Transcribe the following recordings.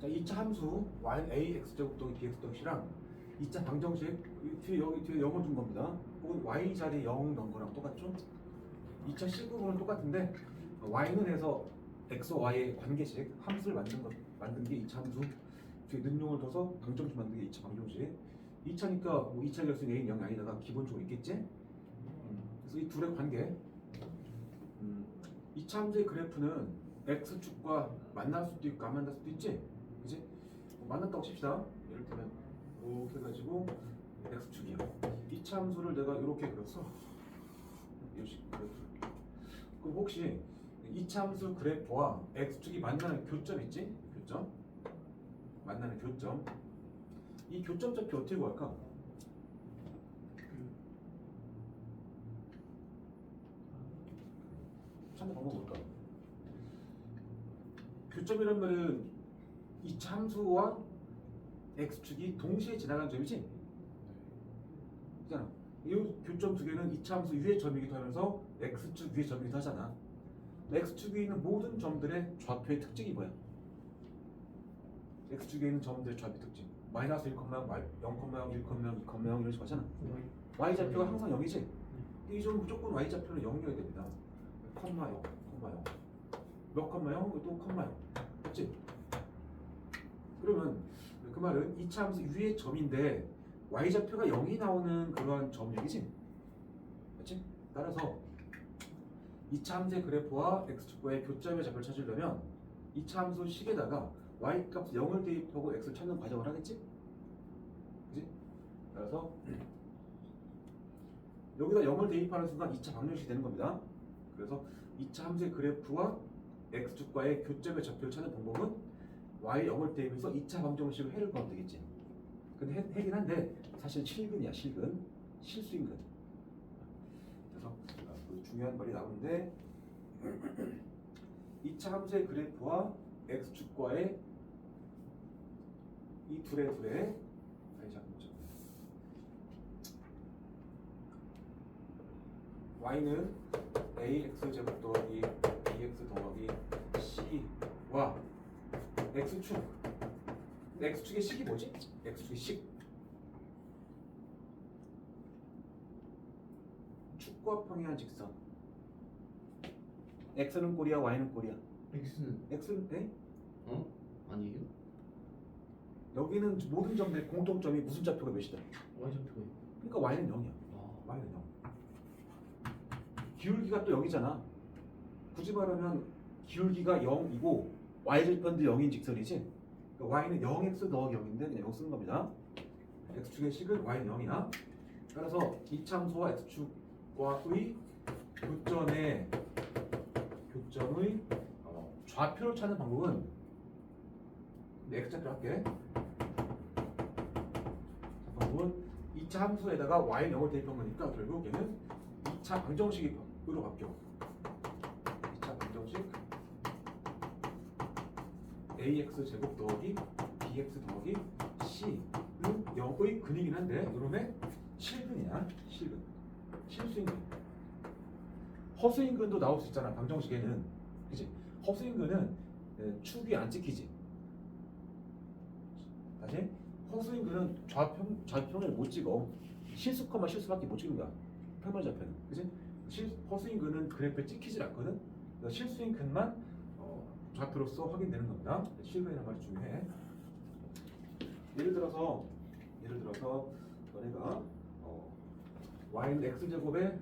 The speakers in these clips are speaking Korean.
자, 2차 함수 ax 제곱 더하기 bx 더하기랑 2차 방정식 뒤에 여기 뒤에 0을 둔 겁니다. 혹은 y 자리에 0 넣은 거랑 똑같죠? 2차 C부분은 똑같은데 y는 해서 x와 y의 관계식 함수를 만든 게 2차 함수. 뒤에 능용을 둬서 방정식 만든 게 2차 방정식. 2차니까 뭐 2차 결승 a는 0이 아니다가 기본적으로 있겠지? 그래서 이 둘의 관계. 2차 함수의 그래프는 x축과 만날 수도 있고 안 만날 수도 있지? 그지? 만났다고 칩시다. 예를 들면 이렇게 해가지고 x축이야. 2차 함수를 내가 이렇게 그렸어. 이식 그래프. 그럼 혹시 2차 함수 그래프와 x축이 만나는 교점 있지? 교점. 만나는 교점. 이 교점좌표 어떻게 구할까? 찾는 방법 뭘까? 교점이란 말은 2차 함수와 x축이 동시에 지나가는 점이지? 있잖아. 이 교점 두 개는 2차 함수 위의 점이기도 하면서 x축 위의 점이기도 하잖아. x축 위에 있는 모든 점들의 좌표의 특징이 뭐야? x축에 있는 점들의 좌표 특징. 마이너스 1, 0, 0, 1, 2, 0 이런 식으로 하잖아. y좌표가 항상 0이지? 이 점 무조건 y좌표는 0이어야 됩니다. 컴마 0, 컴마 0. 몇 컴마 0? 또 컴마 0. 맞지? 그러면 그 말은 2차 함수 위의 점인데 y좌표가 0이 나오는 그러한 점 얘기지? 맞지? 따라서 2차 함수의 그래프와 x축과의 교점의 좌표를 찾으려면 2차 함수 식에다가 y값 0을 대입하고 x를 찾는 과정을 하겠지? 그지? 따라서 여기다 0을 대입하는 순간 2차 방정식이 되는 겁니다. 그래서 2차 함수의 그래프와 x축과의 교점의 좌표를 찾는 방법은 y 0을 대입해서 2차 방정식을 해를 구하면 되겠지. 근데 해긴 한데 사실 실근이야. 실근. 실수인근. 그래서 그 중요한 말이 나오는데 2차 함수의 그래프와 x축과의 이 둘의 아니 잠깐만 y는 ax 제곱 더하기 bx 더하기 c와 x축. x축의 식이 뭐지? x축의 식. 축과 평행한 직선. x는 꼬리야, y는 꼬리야. x는 에? 어? 아니에요? 여기는 모든 점들의 공통점이 무슨 좌표가 몇이다? y좌표가 그러니까 y는 0이야. 아, y는 0. 기울기가 또 0이잖아. 굳이 말하면 기울기가 0이고 y절편도 0인 직선이지. 그러니까 y는 0x 더하기 0인데 그냥 0 쓰는 겁니다. x축의 식은 y는 0이야. 따라서 2차 함수와 x축과의 교점의 좌표를 찾는 방법은 x좌표 할게. 방법은 2차 함수에다가 y는 0을 대입한 거니까 결국 얘는 2차 방정식으로 바뀌어. 2차 방정식 ax 제곱 더하기 bx 더하기 c는 0의 근이긴 한데 이놈의 실근이야. 실근. 실수인근. 허수인근도 나올 수 있잖아. 방정식에는. 그치? 허수인근은 축이 안 찍히지. 다시 허수인근은 좌표를 못 찍어. 실수, 실수밖에 못 찍는 거야. 평면 좌표는. 그치? 허수인근은 그래프에 찍히질 않거든. 그러니까 실수인근만 좌표로서 확인되는 겁니다. 실근이라는 말이 중요해. 예를 들어서 너네가 y는 x제곱에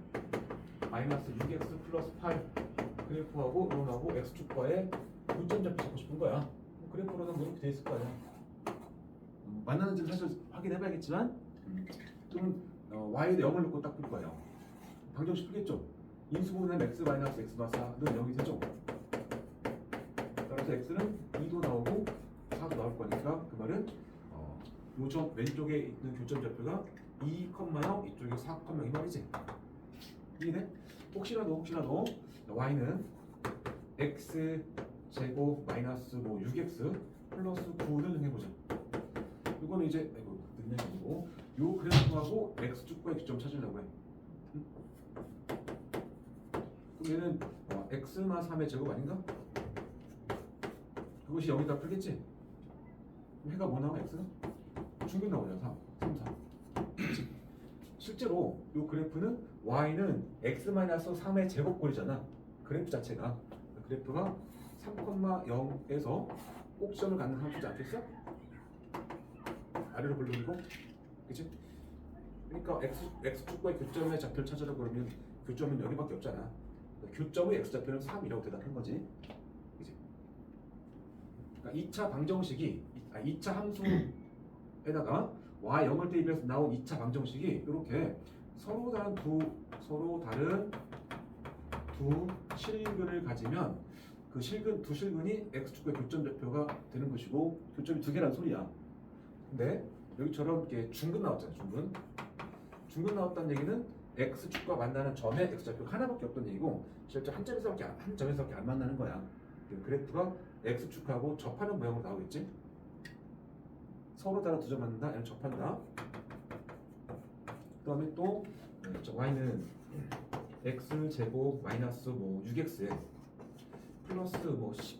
마이너스 6x 플러스 8 그래프하고 이론하고 x축과의 교점 좌표 잡고 싶은 거야. 그래프로는 뭐 이렇게 돼 있을 거야. 만나는지는 사실 확인해봐야겠지만 좀 y에 0을 넣고 딱 풀 거예요. 방정식 풀겠죠? 인수분해 x 마이너스 x 마 4는 0이 되죠? 따라서 x는 2도 나오고 4도 나올 거니까 그 말은 요점 왼쪽에 있는 교점 좌표가 2,0 이쪽에 4,0 이 말이지. 이해돼? 혹시라도 y는 x 제곱 마이너스 뭐 6x 플러스 9를 해보자. 이거는 이제 능력이고 요 그래프하고 x축과의 교점 찾으려고 해. 그럼 얘는 x마 3의 제곱 아닌가? 그것이 여기다 풀겠지? 해가 뭐 나와? x가? 중근 나오잖아. 3, 4. 실제로 이 그래프는 y는 x-3의 제곱꼴이잖아. 그래프 자체가. 그래프가 3,0에서 꼭지점을 갖는 함수지 않겠어? 아래로 불러리고, 그치? 그러니까 x축과의 교점의 좌표를 찾으라 그러면 교점은 여기밖에 없잖아. 교점의 x좌표는 3이라고 대답한 거지. 그치? 그러니까 2차 방정식이 2차 함수에다가 y 0을 대입해서 나온 2차 방정식이 이렇게 서로 다른 두 실근을 가지면 그 두 실근이 x축과의 교점 좌표가 되는 것이고 교점이 두 개란 소리야. 근데 여기처럼 이렇게 중근 나왔잖아. 중근 나왔다는 얘기는 x축과 만나는 점의 x좌표가 하나밖에 없던 얘기고 실제 한 점에서밖에 안 만나는 거야. 그래프가 x축하고 접하는 모양으로 나오겠지. 서로 다른 두 점 만난다. 얘는 접한다. 그 다음에 또 y는 x제곱 마이너스 뭐 6x에 플러스 뭐 10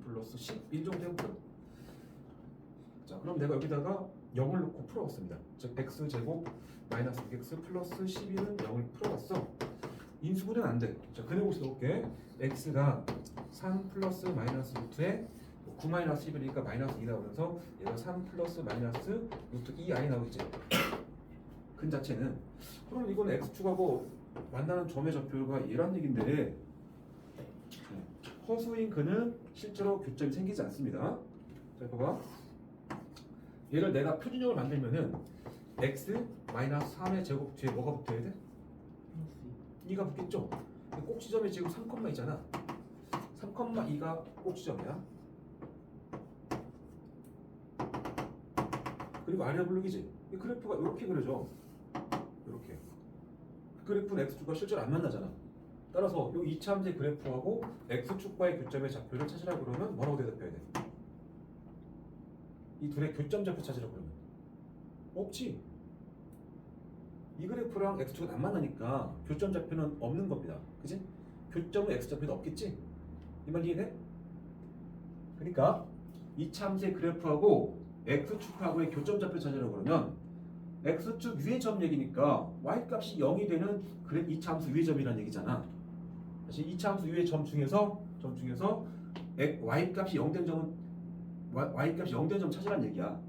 플러스 11 정도 해볼까? 자, 그럼 내가 여기다가 0을 넣고 풀어봤습니다. 즉 x제곱 마이너스 6x 플러스 11은 0을 풀어봤어. 인수분해는 안 돼. 자, 그네고서 넣을게. x가 3 플러스 마이너스 루트에 9 마이너스 11이니까 마이너스 2 나오면서 얘가 3 플러스 마이너스 루트 2i 나오겠지. 근 자체는. 그럼 이건 x축하고 만나는 점의 좌표가 얘란 얘긴데 허수인 근은 실제로 교점이 생기지 않습니다. 자, 봐봐. 얘를 내가 표준형을 만들면은 x 마이너스 3의 제곱 뒤에 뭐가 붙어야 돼? 2가 붙겠죠? 꼭지점이 지금 3,2잖아. 3,2가 꼭지점이야. 그리고 아래 블록이지. 이 그래프가 이렇게 그려져. 이렇게. 그래프는 x축과 실제로 안 만나잖아. 따라서 이 2차 함수의 그래프하고 x축과의 교점의 좌표를 찾으라 그러면 뭐라고 대답해야 돼? 이 둘의 교점 좌표 찾으라 그러면 없지. 이 그래프랑 x축은 안 만나니까 교점 좌표는 없는 겁니다. 그치? 교점은 x좌표도 없겠지? 이 말 이해돼? 그러니까 2차 함수의 그래프하고 x축하고의 교점 좌표 찾으라 그러면 x축 위의 점 얘기니까 y값이 0이 되는 2차 함수 위의 점이라는 얘기잖아. 다시 2차 함수 위의 점 중에서 y값이 0 된 점은 y값이 0 된 점 찾으라는 얘기야.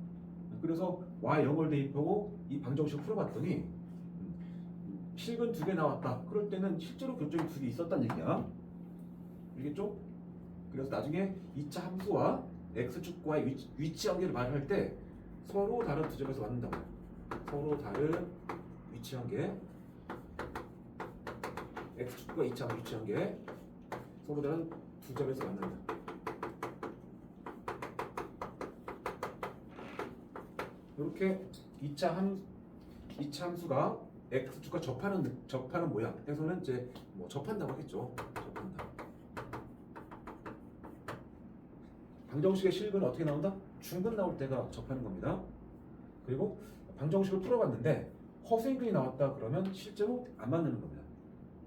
그래서 y 0을 대입하고 이 방정식을 풀어봤더니 실근 2개 나왔다. 그럴 때는 실제로 교점이 2개 있었다는 얘기야. 알겠죠? 그래서 나중에 2차 함수와 x축과의 위치 관계를 말할 때 서로 다른 두 점에서 만난다고. 서로 다른 위치 관계. x축과 2차 함수 위치 관계. 서로 다른 두 점에서 만난다. 이렇게 2차 함수가 x축과 접하는 모양 해서는 이제 뭐 접한다고 하겠죠. 접한다. 방정식의 실근은 어떻게 나온다? 중근 나올 때가 접하는 겁니다. 그리고 방정식을 풀어봤는데 허수인근이 나왔다 그러면 실제로 안 만나는 겁니다.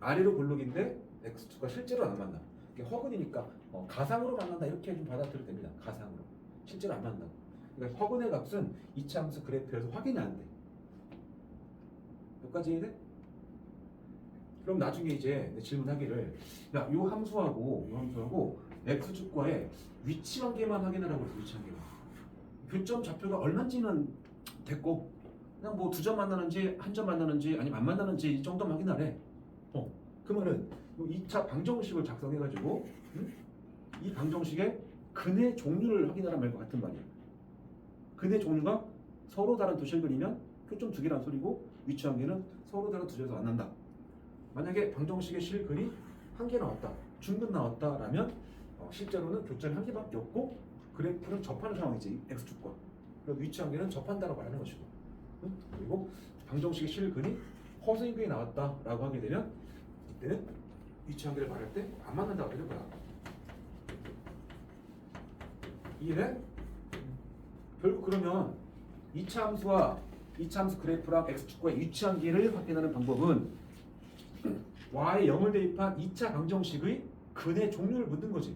아래로 볼록인데 x축과 실제로 안 만나. 이게 허근이니까 가상으로 만난다 이렇게 좀 받아들여도 됩니다. 가상으로. 실제로 안 만나고. 그러니까 허근의 값은 2차 함수 그래프에서 확인이 안 돼. 여기까지 이해돼? 그럼 나중에 이제 질문하기를 야, 요 함수하고 x축과의 위치 관계만 확인하라고 그래. 위치 관계만. 교점 좌표가 얼마인지는 됐고 그냥 뭐 2점 만나는지 1점 만나는지 아니면 안 만나는지 이 정도만 확인하래. 그러면은 2차 방정식을 작성해가지고 이 방정식의 근의 종류를 확인하란 말과 같은 말이야. 근의 종류가 서로 다른 두 실근이면 교점 2개란 소리고 위치 관계는 서로 다른 두 점에서 만난다. 만약에 방정식의 실근이 1개 나왔다, 중근 나왔다라면 실제로는 교점이 1개밖에 없고 그래프는 접하는 상황이지. x축과. 그리고 위치 관계는 접한다고 말하는 것이고. 그리고 방정식의 실근이 허수인근이 나왔다라고 하게 되면 이때는 위치 관계를 말할 때 안 만난다고 되는 거야. 이해돼? 결국 그러면 2차 함수 그래프랑 x축과의 위치 관계를 확인하는 방법은 y 0을 대입한 2차 방정식의 근의 종류를 묻는 거지.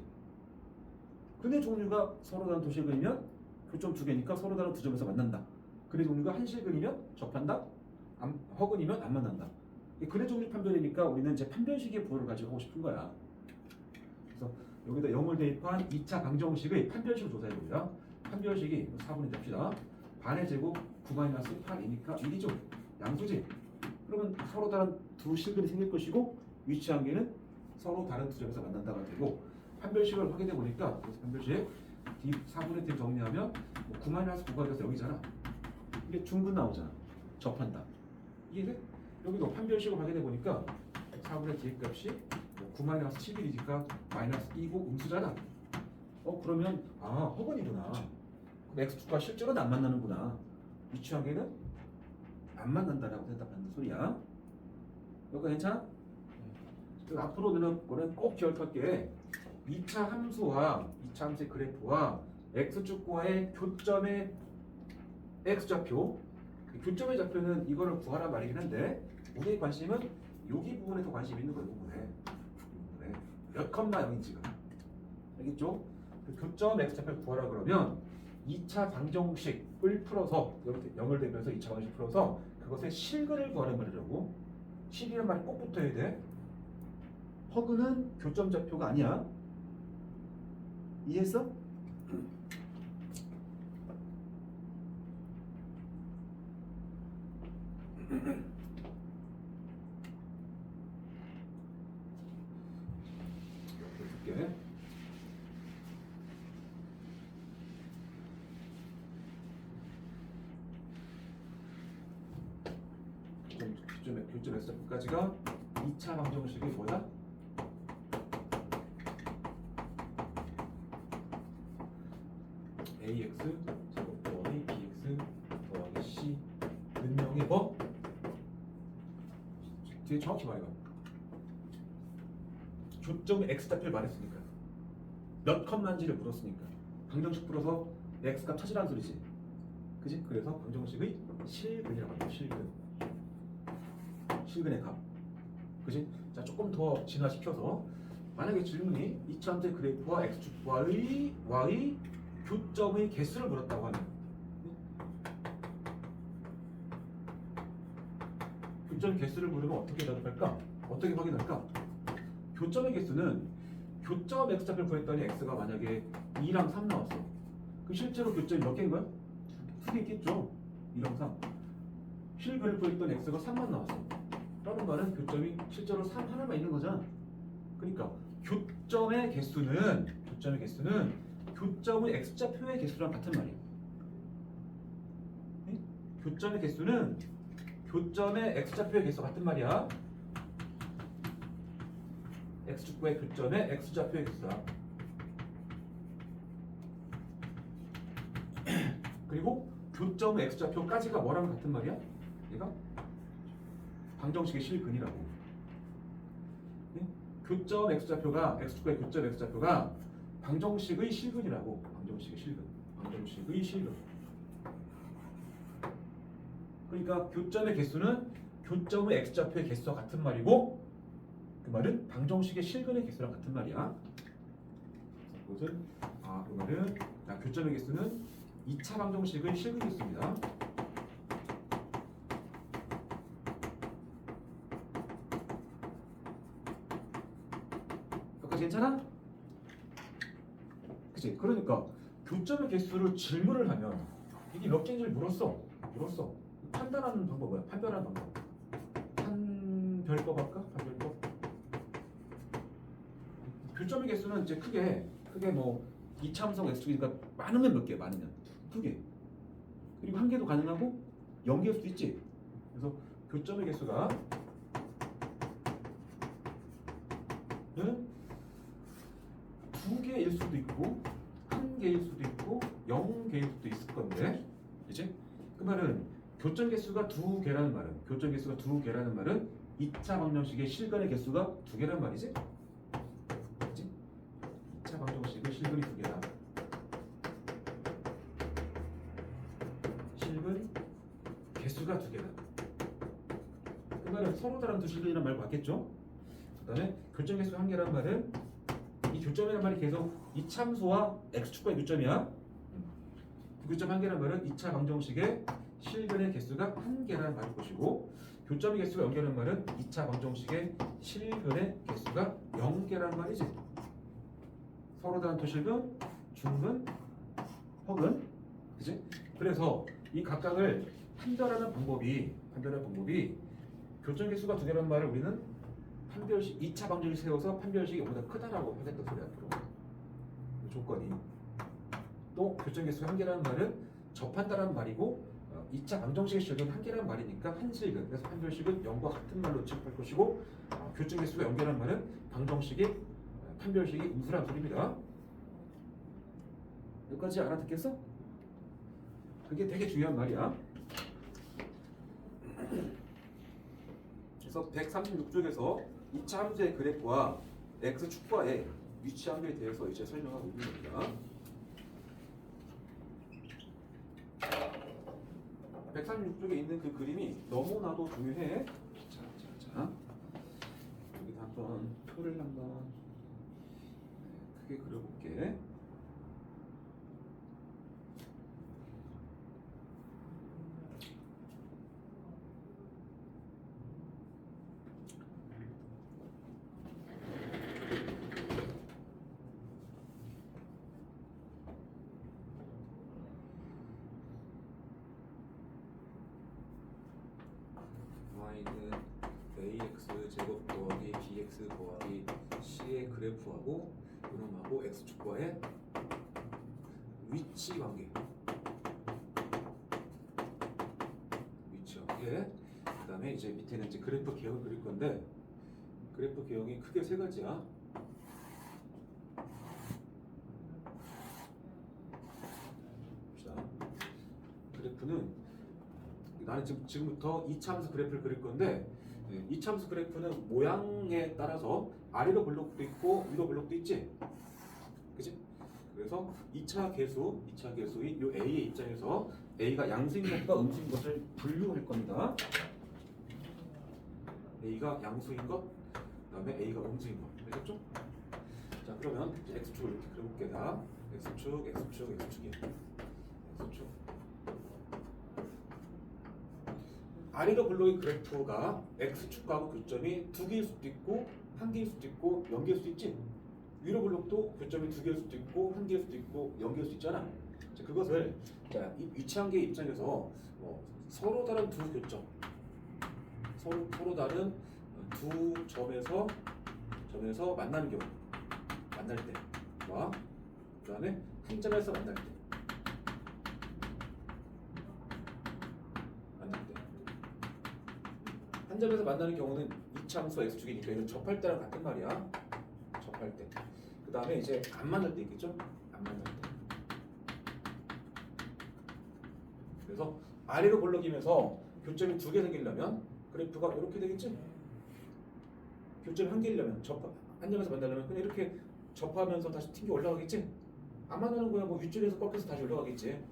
근의 종류가 서로 다른 도실근이면 교점 두 개니까 서로 다른 두 점에서 만난다. 근의 종류가 한실근이면 접한다. 허근이면 안 만난다. 이 근의 종류 판별이니까 우리는 이제 판별식의 부호를 가지고 하고 싶은 거야. 그래서 여기다 0을 대입한 2차 방정식의 판별식을 조사해보자. 판별식이 4분의 됩시다. 반의 제곱 9-8이니까 1이죠. 양수지. 그러면 서로 다른 두 실근이 생길 것이고 위치 관계는 서로 다른 두 점에서 만난다가 되고 판별식을 확인해 보니까 그래서 판별식 D 4분의 D 정리하면 9-9가 돼서 여기잖아. 이게 중근 나오잖아. 접한다. 이해돼? 여기도 판별식을 확인해 보니까 4분의 D 값이 9-11이니까 마이너스 2고 음수잖아. 그러면 허근이구나. 그럼 x축과 실제로는 안 만나는구나. 위치 관계는 안 만난다라고 대답하는 소리야. 여기가 괜찮아? 그리고 앞으로 너는 꼭 기억할게. 2차 함수와 2차 함수의 그래프와 x축과의 교점의 x좌표, 교점의 좌표는 이거를 구하란 말이긴 한데 우리의 관심은 여기 부분에 더 관심이 있는 거예요. 이 부분에 몇 컴마 0인지가 알겠죠? 그 교점 x좌표를 구하라 그러면 2차 방정식을 풀어서 이렇게 0을 대면서 2차 방정식 풀어서 그것의 실근을 구하는 말이라고. 실이란 말이 꼭 붙어야 돼. 허근은 교점 좌표가 아니야. 이해했어? 이렇게 줄게. 교점 x좌표까지가 2차 방정식이 뭐다? ax 제곱 더하기 bx 더하기 c 능명의 뭐? 뒤에 정확히 말해봐. 교점 x좌표를 말했으니까 몇 컴만지를 물었으니까 방정식 풀어서 x값 찾으라는 소리지. 그지? 그래서 방정식의 실근이라고 합니다. 실근의 값. 그지? 자, 조금 더 진화시켜서 만약에 질문이 2차 함수의 그래프와 x축과의 y 교점의 개수를 물었다고 하면 교점의 개수를 물으면 어떻게 대답할까? 어떻게 확인할까? 교점의 개수는 교점 x좌표를 구했더니 x가 만약에 2랑 3 나왔어. 그 실제로 교점이 몇 개인 거야? 2개 있겠죠. 2랑 3. 실근을 구했더니 x가 3만 나왔어. 라는 말은 교점이 실제로 3 하나만 있는 거잖아. 그러니까 교점의 개수는 교점의 x좌표의 개수랑 같은 말이야. 네? 교점의 개수는 교점의 x좌표의 개수와 같은 말이야. x축과의 교점의 x좌표의 개수다. 그리고 교점의 x좌표까지가 뭐랑 같은 말이야? 얘가 방정식의 실근이라고. 네? 교점 x좌표가 x축과의 교점 x좌표가 방정식의 실근이라고. 방정식의 실근. 그러니까 교점의 개수는 교점의 x좌표의 개수와 같은 말이고 그 말은 방정식의 실근의 개수랑 같은 말이야. 그것은 그 말은 교점의 개수는 2차 방정식의 실근 개수입니다. 여기까지 괜찮아? 그치? 그러니까 교점의 개수를 질문을 하면 이게 몇 개인지를 물었어. 판단하는 방법 뭐야? 판별하는 방법. 판별법 할까? 판별법. 교점의 개수는 이제 크게 뭐 2차 함수가 x축이니까 많으면 몇 개? 많으면 2개. 그리고 1개도 가능하고 0개일 수도 있지. 그래서 교점의 개수가 2개일 수도 있고 1개일 수도 있고 0개일 수도 있을 건데, 그치? 그 말은 교점 개수가 2개라는 말은 2차 방정식의 실근의 개수가 2개란 말이지? 그치? 2차 방정식의 실근이 2개다. 실근 개수가 2개다. 그 말은 서로 다른 두 실근이란 말 맞겠죠? 그 다음에 교점 개수 1개란 말은 이 교점이란 말이 계속 이 참수와 x축과의 교점이야. 교점 한 개란 말은 2차 방정식의 실근의 개수가 한 개라는 말일 것이고 교점의 개수가 0개라는 말은 2차 방정식의 실근의 개수가 0개라는 말이지. 서로 다른 도실근, 중근, 허근, 그지? 그래서 이 각각을 판별하는 방법이 교점 개수가 2개라는 말을 우리는 판별식 2차 방정식 세워서 판별식이 0보다 크다라고 하겠다 소리야. 조건이. 또 교점 개수가 1개라는 말은 접한다라는 말이고 2차 방정식의 실근 1개라는 말이니까 한 실근. 그래서 판별식은 0과 같은 말로 취급할 것이고 교점 개수가 0개라는 말은 방정식이 판별식이 음수라는 소리입니다. 여기까지 알아듣겠어? 그게 되게 중요한 말이야. 그래서 136쪽에서 2차 함수의 그래프와 x축과의 위치 함수에 대해서 이제 설명하고 있는 겁니다. 136쪽에 있는 그 그림이 너무나도 중요해. 자. 여기다 한번 표를 한번 크게 그려볼게. y는 ax 제곱 더하기 bx 더하기 c의 그래프하고 이놈하고 x축과의 위치 관계. 그 다음에 이제 밑에는 이제 그래프 개형을 그릴 건데 그래프 개형이 크게 세 가지야. 자, 그래프는 나는 지금부터 2차 함수 그래프를 그릴 건데 2차 함수 그래프는 모양에 따라서 아래로 블록도 있고 위로 블록도 있지, 그치? 그래서 2차 계수인 요 A의 입장에서 A가 양수인 것과 음수인 것을 분류할 겁니다. A가 양수인 것, 그다음에 A가 음수인 것, 알겠죠? 자, 그러면 이제 X축을 이렇게 그려볼게. 다 X축, X축이야. X축. 아래로 블록의 그래프가 X축하고 교점이 2개일 수도 있고 1개일 수도 있고 0개일 수도 있지. 위로 블록도 교점이 2개일 수도 있고 1개일 수도 있고 0개일 수도 있잖아. 자, 그것을 이 위치한계의 입장에서 서로 다른 두 교점, 서로 다른 두 점에서 만나는 경우, 만날 때와 그 다음에 한 점에서 만날 때, 한 점에서 만나는 경우는 2차 함수 x축이니까 이거 접할 때랑 같은 말이야. 접할 때. 그 다음에 이제 안 만날 때 있겠죠? 안 만날 때. 그래서 아래로 볼록이면서 교점이 2개 생기려면 그래프가 이렇게 되겠지? 교점이 1개이려면 한 점에서 만나려면 그냥 이렇게 접하면서 다시 튕겨 올라가겠지? 안 만나는 거야. 뭐 윗줄에서 꺾여서 다시 올라가겠지.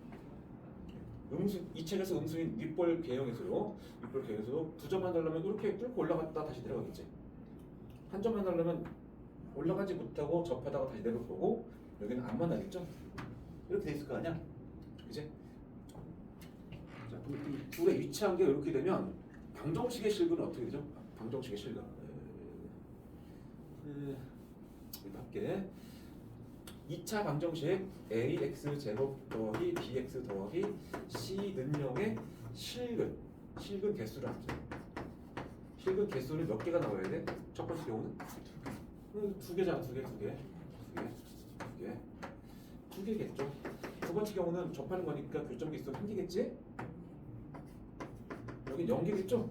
이 책에서 음수인 윗볼 개형에서요. 윗볼 개형에서 2점 만나려면 이렇게 뚫고 올라갔다 다시 내려가겠지. 한 점 만나려면 올라가지 못하고 접하다가 다시 내려올 거고 여기는 안 만나겠죠? 이렇게 돼 있을 거 아니야? 그지? 자, 그럼 이 둘의 위치한 게 이렇게 되면 방정식의 실근은 어떻게 되죠? 방정식의 실근. 여기 할게. 2차 방정식 ax 제곱 더하기 bx 더하기 c 는형의 실근 개수를 하죠. 실근 개수는 몇 개가 나와야 돼? 첫 번째 경우는 2개잖아. 2개겠죠. 두 번째 경우는 접하는 거니까 교점 개수는 1개겠지? 여기 0개겠죠?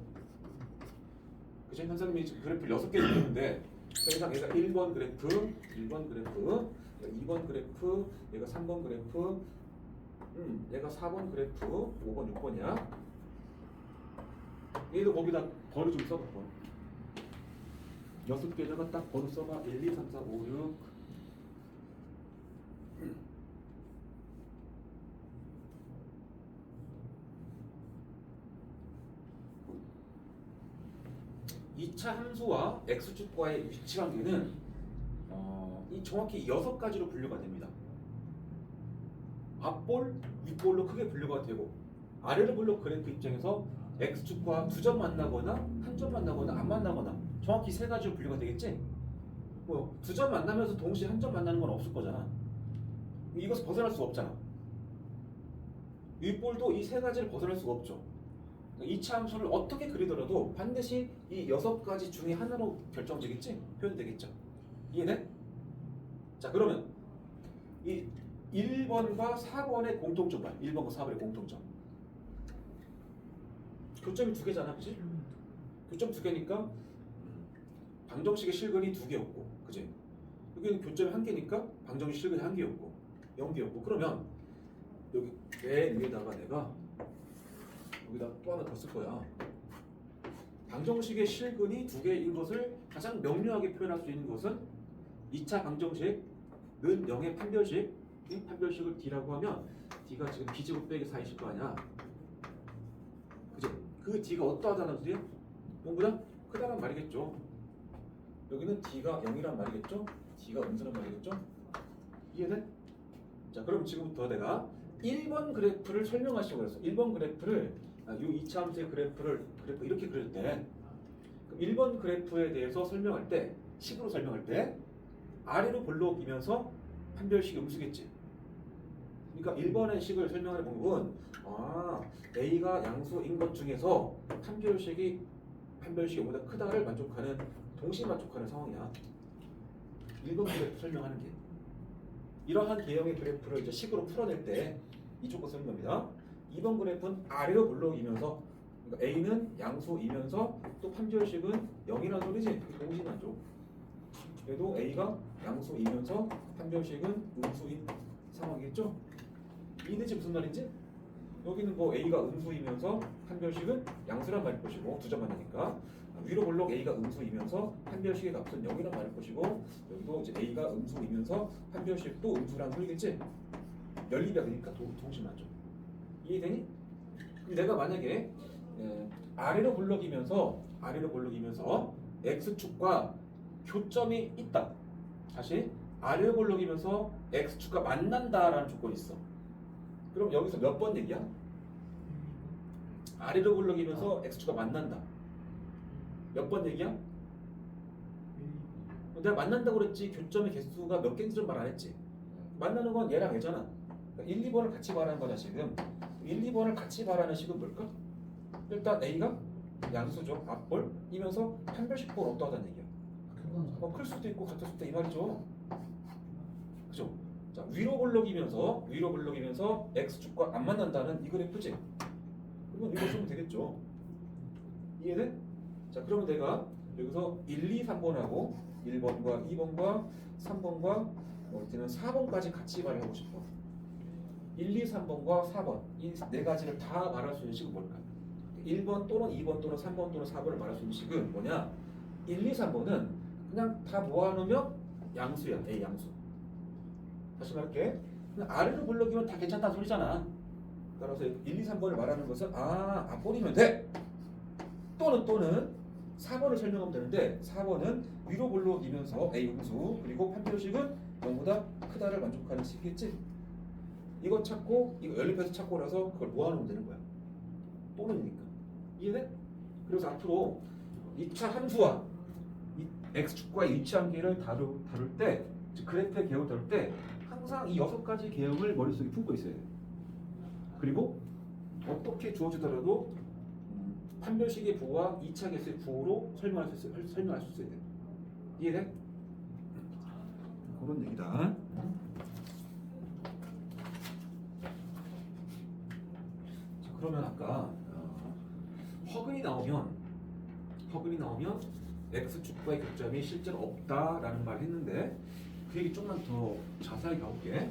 그치? 현사님이 그래프를 6개 그리는데 그래서 얘가 1번 그래프, 2번 그래프, 얘가 3번 그래프, 얘가 4번 그래프, 5번, 6번이야. 얘도 거기다 번호 좀 써봐. 6개에다가 딱 번호 써봐. 1, 2, 3, 4, 5, 6. 이 2차 함수와 x축과의 위치 관계는 이 정확히 6가지로 분류가 됩니다. 앞볼, 윗볼로 크게 분류가 되고 아래로 볼록 그래프 입장에서 x축과 두 점 만나거나 한 점 만나거나 안 만나거나 정확히 세 가지로 분류가 되겠지? 뭐 두 점 만나면서 동시에 한 점 만나는 건 없을 거잖아. 이것을 벗어날 수가 없잖아. 윗볼도 이 세 가지를 벗어날 수가 없죠. 이차 함수를 어떻게 그리더라도 반드시 이 6가지 중에 하나로 결정되겠지? 표현되겠죠? 이해돼? 자 그러면 이 1번과 4번의 공통점 봐요. 1번과 4번의 공통점. 교점이 두 개잖아, 그치? 교점 두 개니까 방정식의 실근이 두 개였고, 그치? 여기는 교점이 한 개니까 방정식 실근이 한 개였고, 0개였고. 그러면 여기 맨 위에다가 내가 여기다 또 하나 더 쓸 거야. 방정식의 실근이 두 개인 것을 가장 명료하게 표현할 수 있는 것은 2차 방정식은 0의 판별식, 이 판별식을 D라고 하면 D가 지금 B제곱 빼기 4이실 거 아니야. 그치? 그 D가 어떠하다는 소리야? 0보다 크다란 말이겠죠. 여기는 D가 0이란 말이겠죠? D가 음수란 말이겠죠? 이해돼? 자 그럼 지금부터 내가 1번 그래프를 설명하시고 그랬어. 1번 그래프를 이 2차 함수의 그래프 이렇게 그릴 때 그럼 1번 그래프에 대해서 설명할 때 식으로 설명할 때 아래로 볼록이면서 판별식 음수겠지. 그러니까 1번의 식을 설명하는 방법은 A가 양수인 것 중에서 판별식이 5보다 크다를 만족하는 동시 만족하는 상황이야. 1번 그래프 설명하는 게 이러한 개형의 그래프를 이제 식으로 풀어낼 때 이쪽으로 쓰는 겁니다. 2번 그래프는 아래로 볼록이면서 그러니까 A는 양수이면서 또 판별식은 0이라는 소리지. 동시 만족. 그래도 A가 양수이면서 판별식은 음수인 상황이겠죠? 이해되지 무슨 말인지? 여기는 뭐 A가 음수이면서 판별식은 양수란 말일 것이고 두 점 만나니까 위로 볼록 A가 음수이면서 판별식의 값은 0이란 말일 것이고 여기도 이제 A가 음수이면서 판별식도 음수라는 소리겠지? 연립이니까 동시만족. 이해되니? 그럼 내가 만약에 아래로 볼록이면서 X축과 교점이 있다. 다시 아래로 볼록이면서 X축과 만난다라는 조건이 있어. 그럼 여기서 몇 번 얘기야? 아래로 볼록이면서 X축과 만난다. 몇 번 얘기야? 내가 만난다고 그랬지 교점의 개수가 몇 개인지 좀 말 안 했지? 만나는 건 얘랑 얘잖아. 그러니까 1, 2번을 같이 말하는 거냐 지금. 1, 2번을 같이 말하는 식은 뭘까? 일단 A가 양수죠. 앞볼이면서 판별식 볼 어떠하다는 얘기야. 클 수도 있고 같을 수도 있다 이 말이죠. 그죠? 자 위로 볼록이면서 X축과 안 만난다는 이 그래프지. 그러면 이거 쓰면 되겠죠. 이해돼? 자 그러면 내가 여기서 1, 2, 3번하고 1번과 2번과 3번과 이제는 4번까지 같이 말하고 싶어. 1, 2, 3번과 4번 이 네 가지를 다 말할 수 있는 식은 뭘까? 1번 또는 2번 또는 3번 또는 4번을 말할 수 있는 식은 뭐냐? 1, 2, 3번은 그냥 다 모아놓으면 양수야. A 양수. 다시 말할게. 그냥 아래로 볼록이면 다 괜찮다는 소리잖아. 따라서 1, 2, 3번을 말하는 것은 앞볼이면 돼. 또는 4번을 설명하면 되는데 4번은 위로 볼록이면서 A 음수 그리고 판별식은 0보다 크다를 만족하는 식이겠지. 이거 찾고 이거 연립해서 찾고라서 그걸 모아놓으면 되는 거야. 또는이니까. 이해돼? 그래서 앞으로 2차 함수와 이 X축과 2차 함수를 다룰 때 즉 그래프의 개형을 다룰 때 항상 이 6가지 개형을 머릿속에 품고 있어야 돼. 그리고 어떻게 주어지더라도 판별식의 부호와 2차 개수의 부호로 설명할 수 있어야 돼. 이해돼? 그런 얘기다. 자, 그러면 아까 허근이 나오면 X축과의 교점이 실제로 없다라는 말을 했는데 그 얘기 좀만 더 자세하게 가볼게.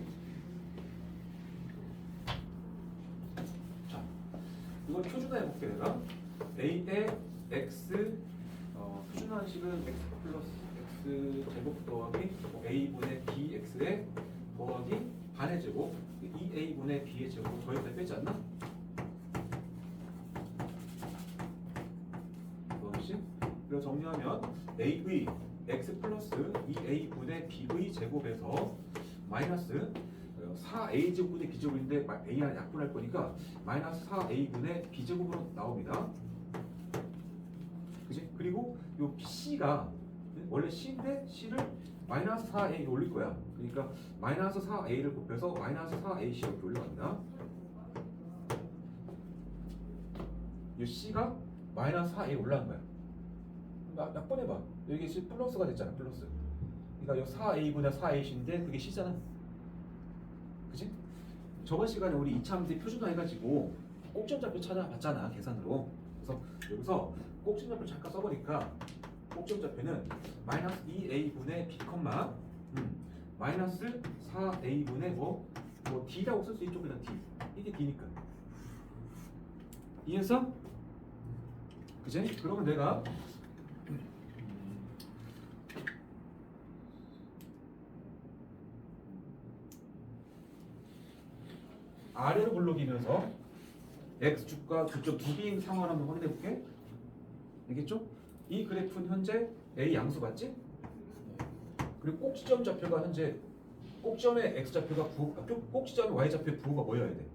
자, 이걸 표준화해볼게 내가. A의 X 표준화식은 X 플러스 X 제곱 더하기 A분의 BX의 더하기 반의 제곱 2A분의 B의 제곱 더해서 빼지 않나? 그래서 정리하면 A의 X 플러스 2A분의 B의 제곱에서 마이너스 4a제곱분의 b제곱인데 a랑 약분할 거니까 마이너스 4a분의 b제곱으로 나옵니다. 그지? 그리고 요 c가 원래 c인데 c를 마이너스 4a 올릴 거야. 그러니까 마이너스 4a를 곱해서 마이너스 4ac 이렇게 올려갑니다. 이 c가 마이너스 4a 올라간 거야. 약분해봐. 여기 C 플러스가 됐잖아. 플러스. 그러니까 이 4a분의 4ac인데 그게 c잖아. 그지? 저번 시간에 우리 2차 문제 표준화 해가지고 꼭지점좌표 찾아봤잖아. 계산으로. 그래서 여기서 꼭지점좌표 잠깐 써보니까 꼭지점좌표는 마이너스 2a분의 b, 마이너스 4a분의 뭐 d라고 쓸 수 있죠. 그냥 d. 이게 d니까. 이해했어? 그지? 그러면 내가 아래로 블록이면서 x축과 교점 두 개인 상황을 한번 확인해 볼게. 알겠죠? 이 그래프는 현재 a 양수 맞지? 그리고 꼭지점 좌표가 현재 꼭지점의 x 좌표가 꼭지점의 y 좌표의 부호가 뭐여야 돼?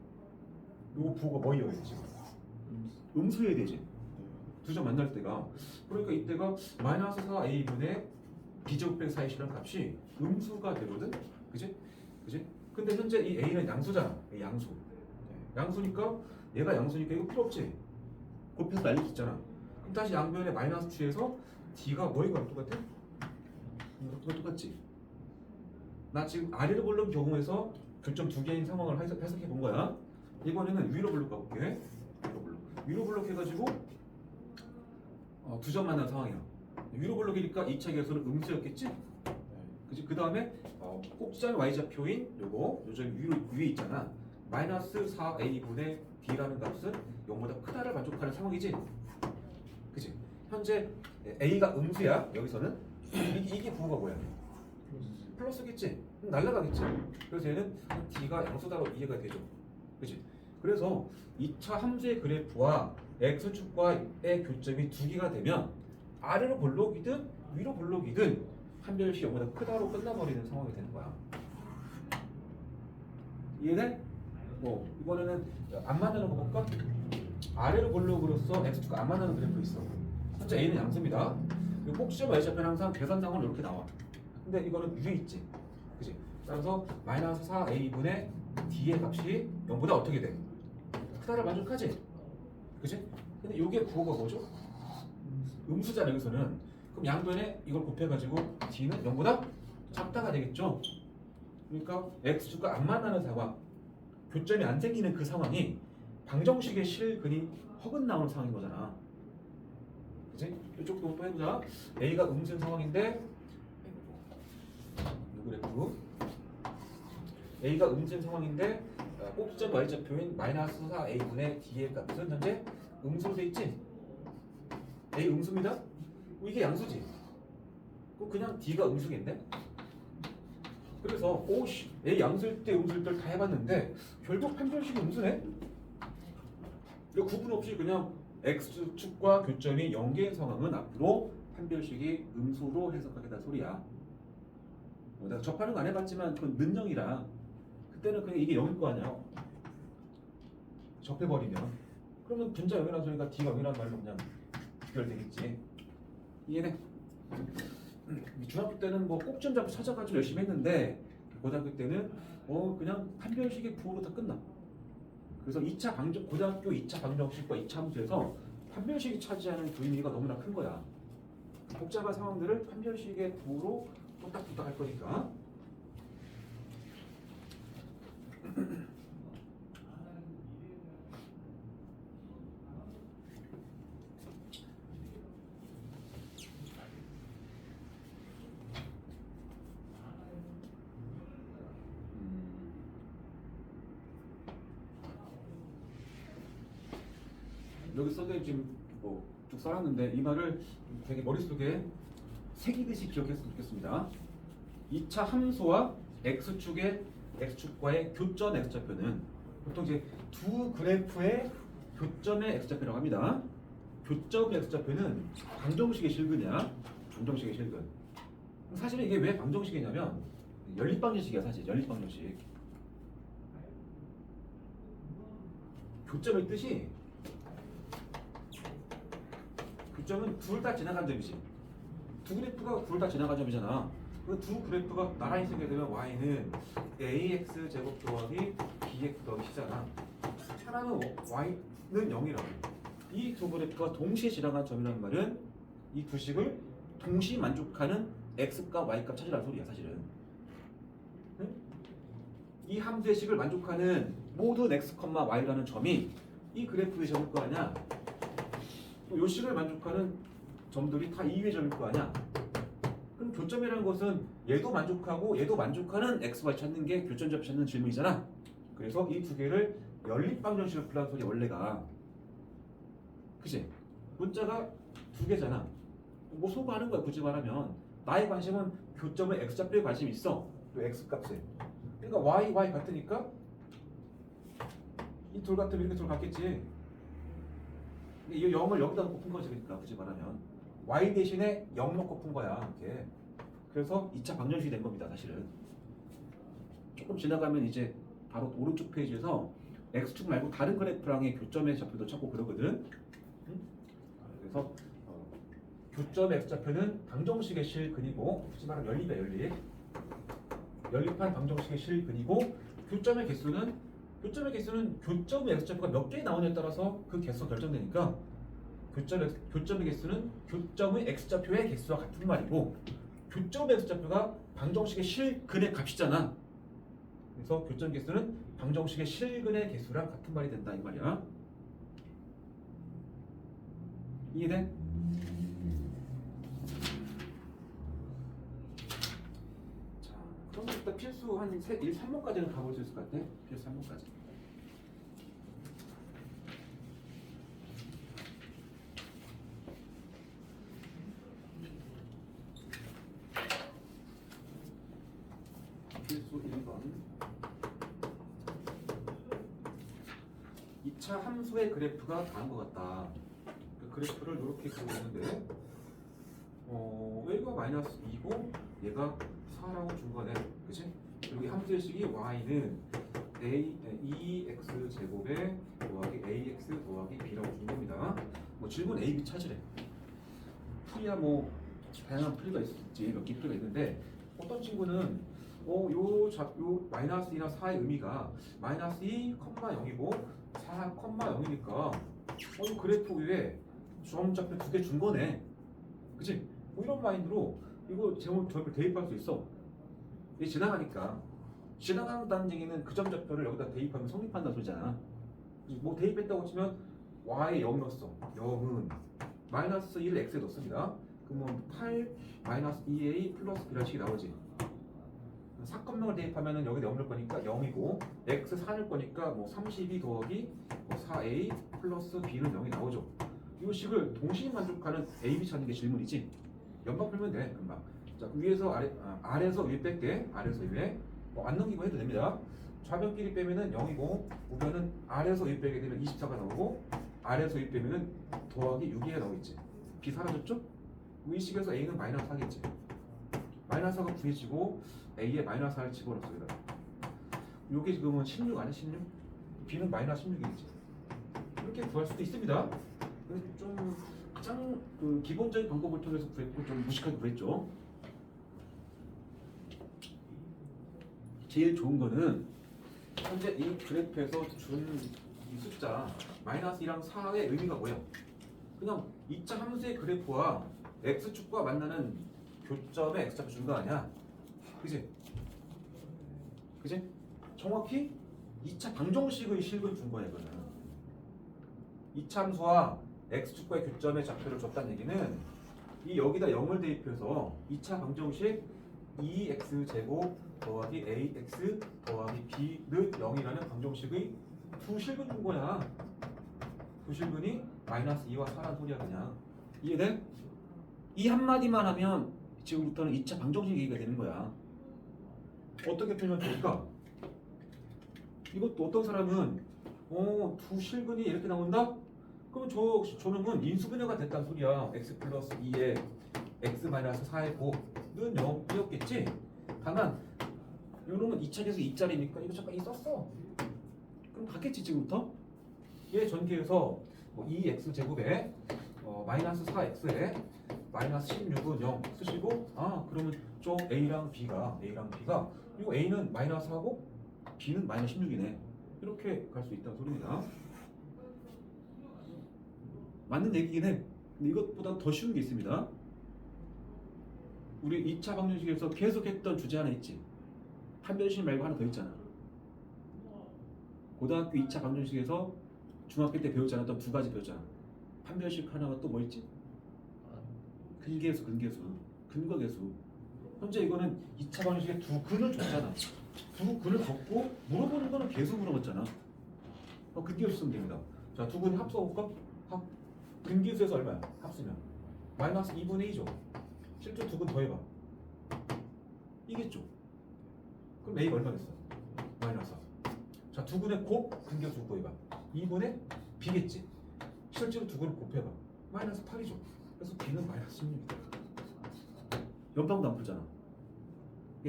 요거 부호가 뭐여야 돼 지금? 음수여야 되지. 두 점 만날 때가 그러니까 이때가 마이너스 4a분의 b제곱 빼기 4ac라는 값이 음수가 되거든? 그지? 그지? 근데 현재 이 a는 양수잖아. 양수. 양수니까 얘가 양수니까 이거 필요 없지. 곱해서 날릴 수 있잖아. 그럼 다시 양변에 마이너스 취해서 d가 뭐이거랑 똑같아? 이거 똑같지. 나 지금 아래로 볼록 경우에서 교점 두 개인 상황을 해석해 본 거야. 이번에는 위로 볼록 가볼게. 위로 볼록 해가지고 두 점 만난 상황이야. 위로 볼록이니까 2차 계수는 음수였겠지? 그치? 그 다음에 꼭지점의 y좌표인 요거 위에 있잖아. 마이너스 4a분의 d라는 값은 0보다 크다를 만족하는 상황이지? 그치? 현재 a가 음수야. 여기서는 이게 부호가 뭐야? 플러스겠지? 날라가겠지? 그래서 얘는 d가 양수다로 이해가 되죠. 그치? 그래서 2차 함수의 그래프와 x축과의 교점이 두 개가 되면 아래로 볼록이든 위로 볼록이든 판별식 0보다 크다로 끝나버리는 상황이 되는 거야. 이해돼? 이번에는 안 만나는 거 볼까? 아래로 볼록으로서 x축과 안 만나는 그래프 있어. 현재 a는 양수입니다. 그리고 꼭지점 y좌표는 항상 계산상으로 이렇게 나와. 근데 이거는 위에 있지. 그치? 따라서 마이너스 4a분의 d의 값이 0보다 어떻게 돼? 크다를 만족하지? 그치? 근데 이게 부호가 뭐죠? 음수잖아 여기서는. 그럼 양변에 이걸 곱해가지고 d는 0보다 작다가 되겠죠? 그러니까 x축과 안 만나는 상황, 교점이 안 생기는 그 상황이 방정식의 실근이 허근나오는 상황인 거잖아. 그치? 이쪽도 또 해보자. a가 음수인 상황인데 요 그래프 a가 음수인 상황인데 꼭지점 y좌표인 마이너스 4a분의 d의 값은 현재 음수로 돼 있지? a 음수입니다. 이게 양수지. 그냥 d가 음수겠네. 그래서 오씨 a 양수일 때 음수일 때 다 해봤는데 결국 판별식이 음수네. 구분 없이 그냥 x축과 교점이 0개인 상황은 앞으로 판별식이 음수로 해석하겠다는 소리야. 내가 접하는 거 안 해봤지만 그건 는영이라 그때는 그냥 이게 0일 거 아니야. 접해버리면 그러면 분자 0이라는 소리가 d가 0이라는 말로 그냥 비결되겠지. 이해돼? 중학교 때는 뭐 꼭지점 잡고 찾아가지고 열심히 했는데 고등학교 때는 그냥 판별식의 부호로 다 끝나. 그래서 2차 고등학교 2차 방정식과 2차 함수에서 판별식이 차지하는 그 의미가 너무나 큰 거야. 복잡한 상황들을 판별식의 부호로 뚝딱뚝딱 할 거니까. 여기 써져 지금 쭉 써놨는데 이 말을 되게 머릿속에 새기듯이 기억했으면 좋겠습니다. 2차 함수와 x축과의 교점 x좌표는 보통 이제 두 그래프의 교점의 x좌표라고 합니다. 교점 x좌표는 방정식의 실근이야. 방정식의 실근. 사실은 이게 왜 방정식이냐면 연립방정식이야. 사실 연립방정식. 교점의 뜻이 교점은 둘 다 지나간 점이지. 두 그래프가 둘 다 지나간 점이잖아. 그 두 그래프가 나란히 쓰게 되면 y는 ax 제곱 더하기 bx 더하기 c잖아. 하나는 y는 0이라고. 이 두 그래프가 동시에 지나간 점이라는 말은 이 두 식을 동시 만족하는 x값 y값 찾으라는 소리야 사실은. 응? 이 함수의 식을 만족하는 모든 x, y라는 점이 이 그래프의 점일 거 아니야. 이 식을 만족하는 점들이 다 이 위의 점일 거 아니야. 그럼 교점이라는 것은 얘도 만족하고 얘도 만족하는 x, y 찾는 게 교점접 찾는 질문이잖아. 그래서 이 두 개를 연립방정식으로 풀라는 소리 원래가. 그치? 문자가 두 개잖아. 뭐 소거하는 거야 굳이 말하면. 나의 관심은 교점의 x좌표에 관심이 있어. 또 x값에. 그러니까 y 같으니까 이 둘 같으면 이렇게 둘 같겠지. 이 0을 여기다 놓고 푼 거지. 그러니까 굳이 말하면 y 대신에 0 넣고 푼 거야 이렇게. 그래서 2차 방정식이 된 겁니다 사실은. 조금 지나가면 이제 바로 오른쪽 페이지에서 x축 말고 다른 그래프랑의 교점의 좌표도 찾고 그러거든. 응? 그래서 교점의 x좌표는 방정식의 실근이고, 굳이 말하면 연립이야 연립. 연립한 방정식의 실근이고, 교점의 개수는 교점의 x좌표가 몇 개 나오냐에 따라서 그 개수가 결정되니까 교점의 개수는 교점의 x좌표의 개수와 같은 말이고, 교점의 x좌표가 방정식의 실근의 값이잖아. 그래서 교점 개수는 방정식의 실근의 개수랑 같은 말이 된다 이 말이야. 이해돼? 자, 그럼 일단 필수 한 1, 3번까지는 가볼 수 있을 것 같아. 필수 3번까지. 필수 1번. 2차 함수의 그래프가 다른 것 같다. 그 그래프를 이렇게 그리고 있는데, 얘가 마이너스 2고 얘가 4라고 준 거네. 그치? 그리고 이 함수의 식이 y는 ax 제곱에 더하기 ax 더하기 b라고 준 겁니다. 뭐 질문 a, b 찾으래. 풀이야 뭐 다양한 풀이가 있지. 몇 개 풀이가 있는데, 어떤 친구는 요 마이너스 2나 4의 의미가 마이너스 2, 0이고 4, 0이니까 이 그래프 위에 점좌표 두 개 준 거네. 그치? 뭐 이런 마인드로 이거 제목 저를 대입할 수 있어. 이게 지나간다는 얘기는 그 점좌표를 여기다 대입하면 성립한다는 소리잖아. 뭐 대입했다고 치면 y에 0 넣었어. 0은 마이너스 1을 x에 넣습니다. 그러면 8 마이너스 2a 플러스 b라는 식이 나오지. 사건명을 대입하면 여기다 0 넣을 거니까 0이고, x 4 넣을 거니까 뭐 32 더하기 4a 플러스 b는 0이 나오죠. 이 식을 동시에 만족하는 a, b 찾는 게 질문이지. 연방 풀면 돼. 금방. 자, 위에서 아래에서 위 뺄게. 아래에서 위에 안 넘기고 해도 됩니다. 좌변끼리 빼면은 0이고, 우변은 아래에서 위 빼게 되면 24가 나오고, 아래에서 위 빼면은 더하기 6이가 나오겠지. b 사라졌죠? 이 식에서 a는 마이너스 4겠지. 마이너스 4가 구해지고 a에 마이너스 4를 집어넣었어. 여기다. 요게 지금은 16 아니야? 16? b는 마이너스 16이겠지. 이렇게 구할 수도 있습니다. 좀 가장 그 기본적인 방법을 통해서 구했고, 좀 무식하게 구했죠. 제일 좋은 거는 현재 이 그래프에서 준 이 숫자 마이너스 2랑 4의 의미가 뭐야? 그냥 2차 함수의 그래프와 x축과 만나는 교점의 x좌표 준 거 아니야? 그지? 그지? 정확히 2차 방정식의 실근 준 거야 이거는. 2차 함수와 x축과의 교점의 좌표를 줬다는 얘기는 이 여기다 0을 대입해서 2차 방정식 2x 제곱 더하기 ax 더하기 b는 0이라는 방정식의 두 실근 준 거야. 두 실근이 마이너스 2와 4라는 소리야 그냥. 이해돼? 이 한마디만 하면 지금부터는 2차 방정식 얘기가 되는 거야. 어떻게 풀면 될까? 이것도 어떤 사람은 두 실근이 이렇게 나온다? 그러면 저놈은 인수분해가 됐다는 소리야. x 플러스 2에 x 마이너스 4의 곱는 0이었겠지? 다만 요놈은 2차계에서 2짜리니까 이거 잠깐 썼어. 그럼 같겠지 지금부터? 얘 전개해서 뭐 2x 제곱에 마이너스 4x에 마이너스 16은 0 쓰시고 그러면 저 a랑 b가 이거 a는 마이너스 하고 b는 마이너스 16이네 이렇게 갈 수 있다는 소리입니다. 맞는 얘기긴 해. 근데 이것보다 더 쉬운 게 있습니다. 우리 2차 방정식에서 계속 했던 주제 하나 있지. 판별식 말고 하나 더 있잖아. 고등학교 2차 방정식에서 중학교 때 배우지 않았던 두 가지 배웠잖아. 판별식 하나가 또 뭐 있지? 근계수, 근거계수. 현재 이거는 2차 방정식에 두 근을 줬잖아. 두 근을 줬고 물어보는 거는 계수 물어봤잖아. 근계수 쓰면 됩니다. 자, 두 근이 합쳐볼까? 근계수에서 얼마야? 합수면 마이너스 2분의 2죠. 실제 두 근 더해봐. 이겠죠. 그럼 A가 얼마 됐어? 마이너스 4. 자, 두 근의 곱 근계수 구해봐. 2분의 B겠지. 실제로 두 근을 곱해봐. 마이너스 8이죠. 그래서 B는 마이너스 16이다. 연방도 안 풀잖아.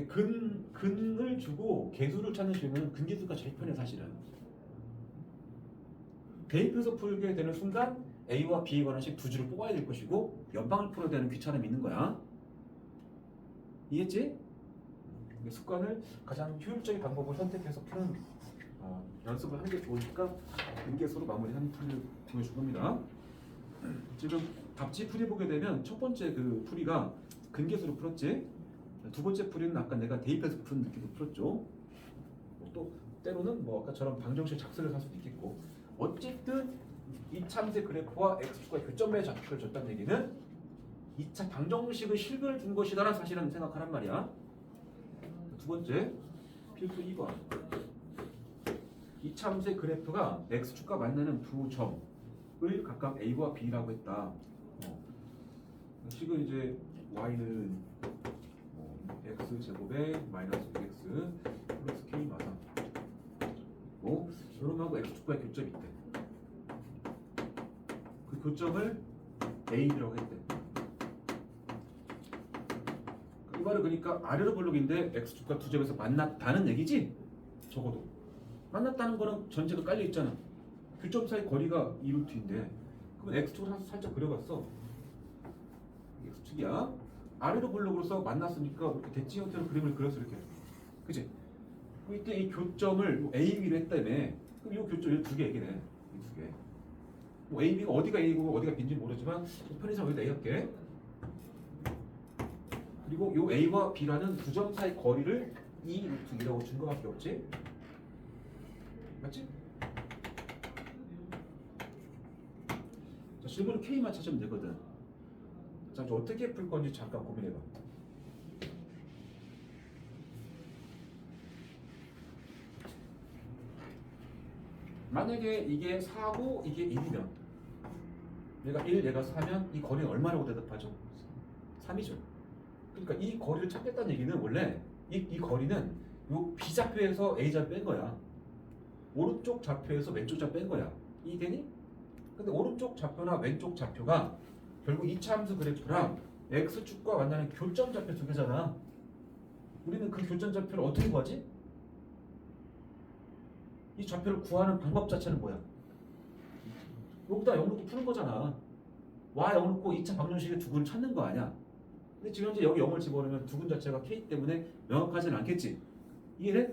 근을 주고 계수를 찾는 식은 근계수가 제일 편해 사실은. 대입해서 풀게 되는 순간 A와 B에 관한 식 두 줄을 뽑아야 될 것이고 연방을 풀어야 되는 귀찮음이 있는 거야. 이해했지? 습관을 가장 효율적인 방법을 선택해서 푸는 연습을 하는 게 좋으니까 근계수로 마무리하는 풀이를 보여줄 겁니다. 지금 답지 풀이 보게 되면 첫 번째 그 풀이가 근계수로 풀었지. 두 번째 풀이는 아까 내가 대입해서 푸는 느낌으로 풀었죠. 또 때로는 뭐 아까처럼 방정식 작성을 할 수도 있겠고 어쨌든 이 참새 그래프와 x축과 교점의 좌표를 줬다는 얘기는 2차 방정식의 식을 준 것이다라는 사실은 생각하란 말이야. 두 번째 필수 2번 이 참새 그래프가 x축과 만나는 두 점을 각각 a와 b라고 했다. 식은 이제 y는 x 제곱에 마이너스 6x 플러스 k 마사 요놈하고 x축과의 교점이 있대. 그 교점을 a라고 했대. 이 말은 그러니까 아래로 볼록인데 x축과 두 점에서 만났다는 얘기지? 적어도 만났다는 거는 전제가 깔려 있잖아. 교점 사이 거리가 2루트인데 그럼 x축을 살짝 그려봤어. x축이야. 아래로 볼록으로서 만났으니까 이렇게 대칭 형태로 그림을 그려서 이렇게 그치? 이때 이 교점을 A, B로 했다며. 그럼 이 교점 이 두 개 얘기네. 이 두 개. 뭐 A, B가 어디가 A고 어디가 B인지 모르지만 편의상 여기다 A 할게. 그리고 이 A와 B라는 두 점 사이 거리를 2루트2라고 준 거밖에 없지? 맞지? 자, 질문은 K만 찾으면 되거든. 자, 이제 어떻게 풀 건지 잠깐 고민해봐. 만약에 이게 4고 이게 1이면 얘가 1, 얘가 4면 이 거리는 얼마라고 대답하죠? 3이죠. 그러니까 이 거리를 찾겠다는 얘기는 원래 이 거리는 요 B좌표에서 A좌 뺀 거야. 오른쪽 좌표에서 왼쪽 좌 뺀 거야. 이해되니? 근데 오른쪽 좌표나 왼쪽 좌표가 결국 이차함수 그래프랑 x축과 만나는 교점 좌표 두 개잖아. 우리는 그 교점 좌표를 어떻게 구하지? 이 좌표를 구하는 방법 자체는 뭐야? 여기다 0 넣고 푸는 거잖아. y 0 넣고 2차 방정식의 두 근을 찾는 거 아니야? 근데 지금 현재 여기 0을 집어넣으면 두 근 자체가 k 때문에 명확하지는 않겠지? 이해해?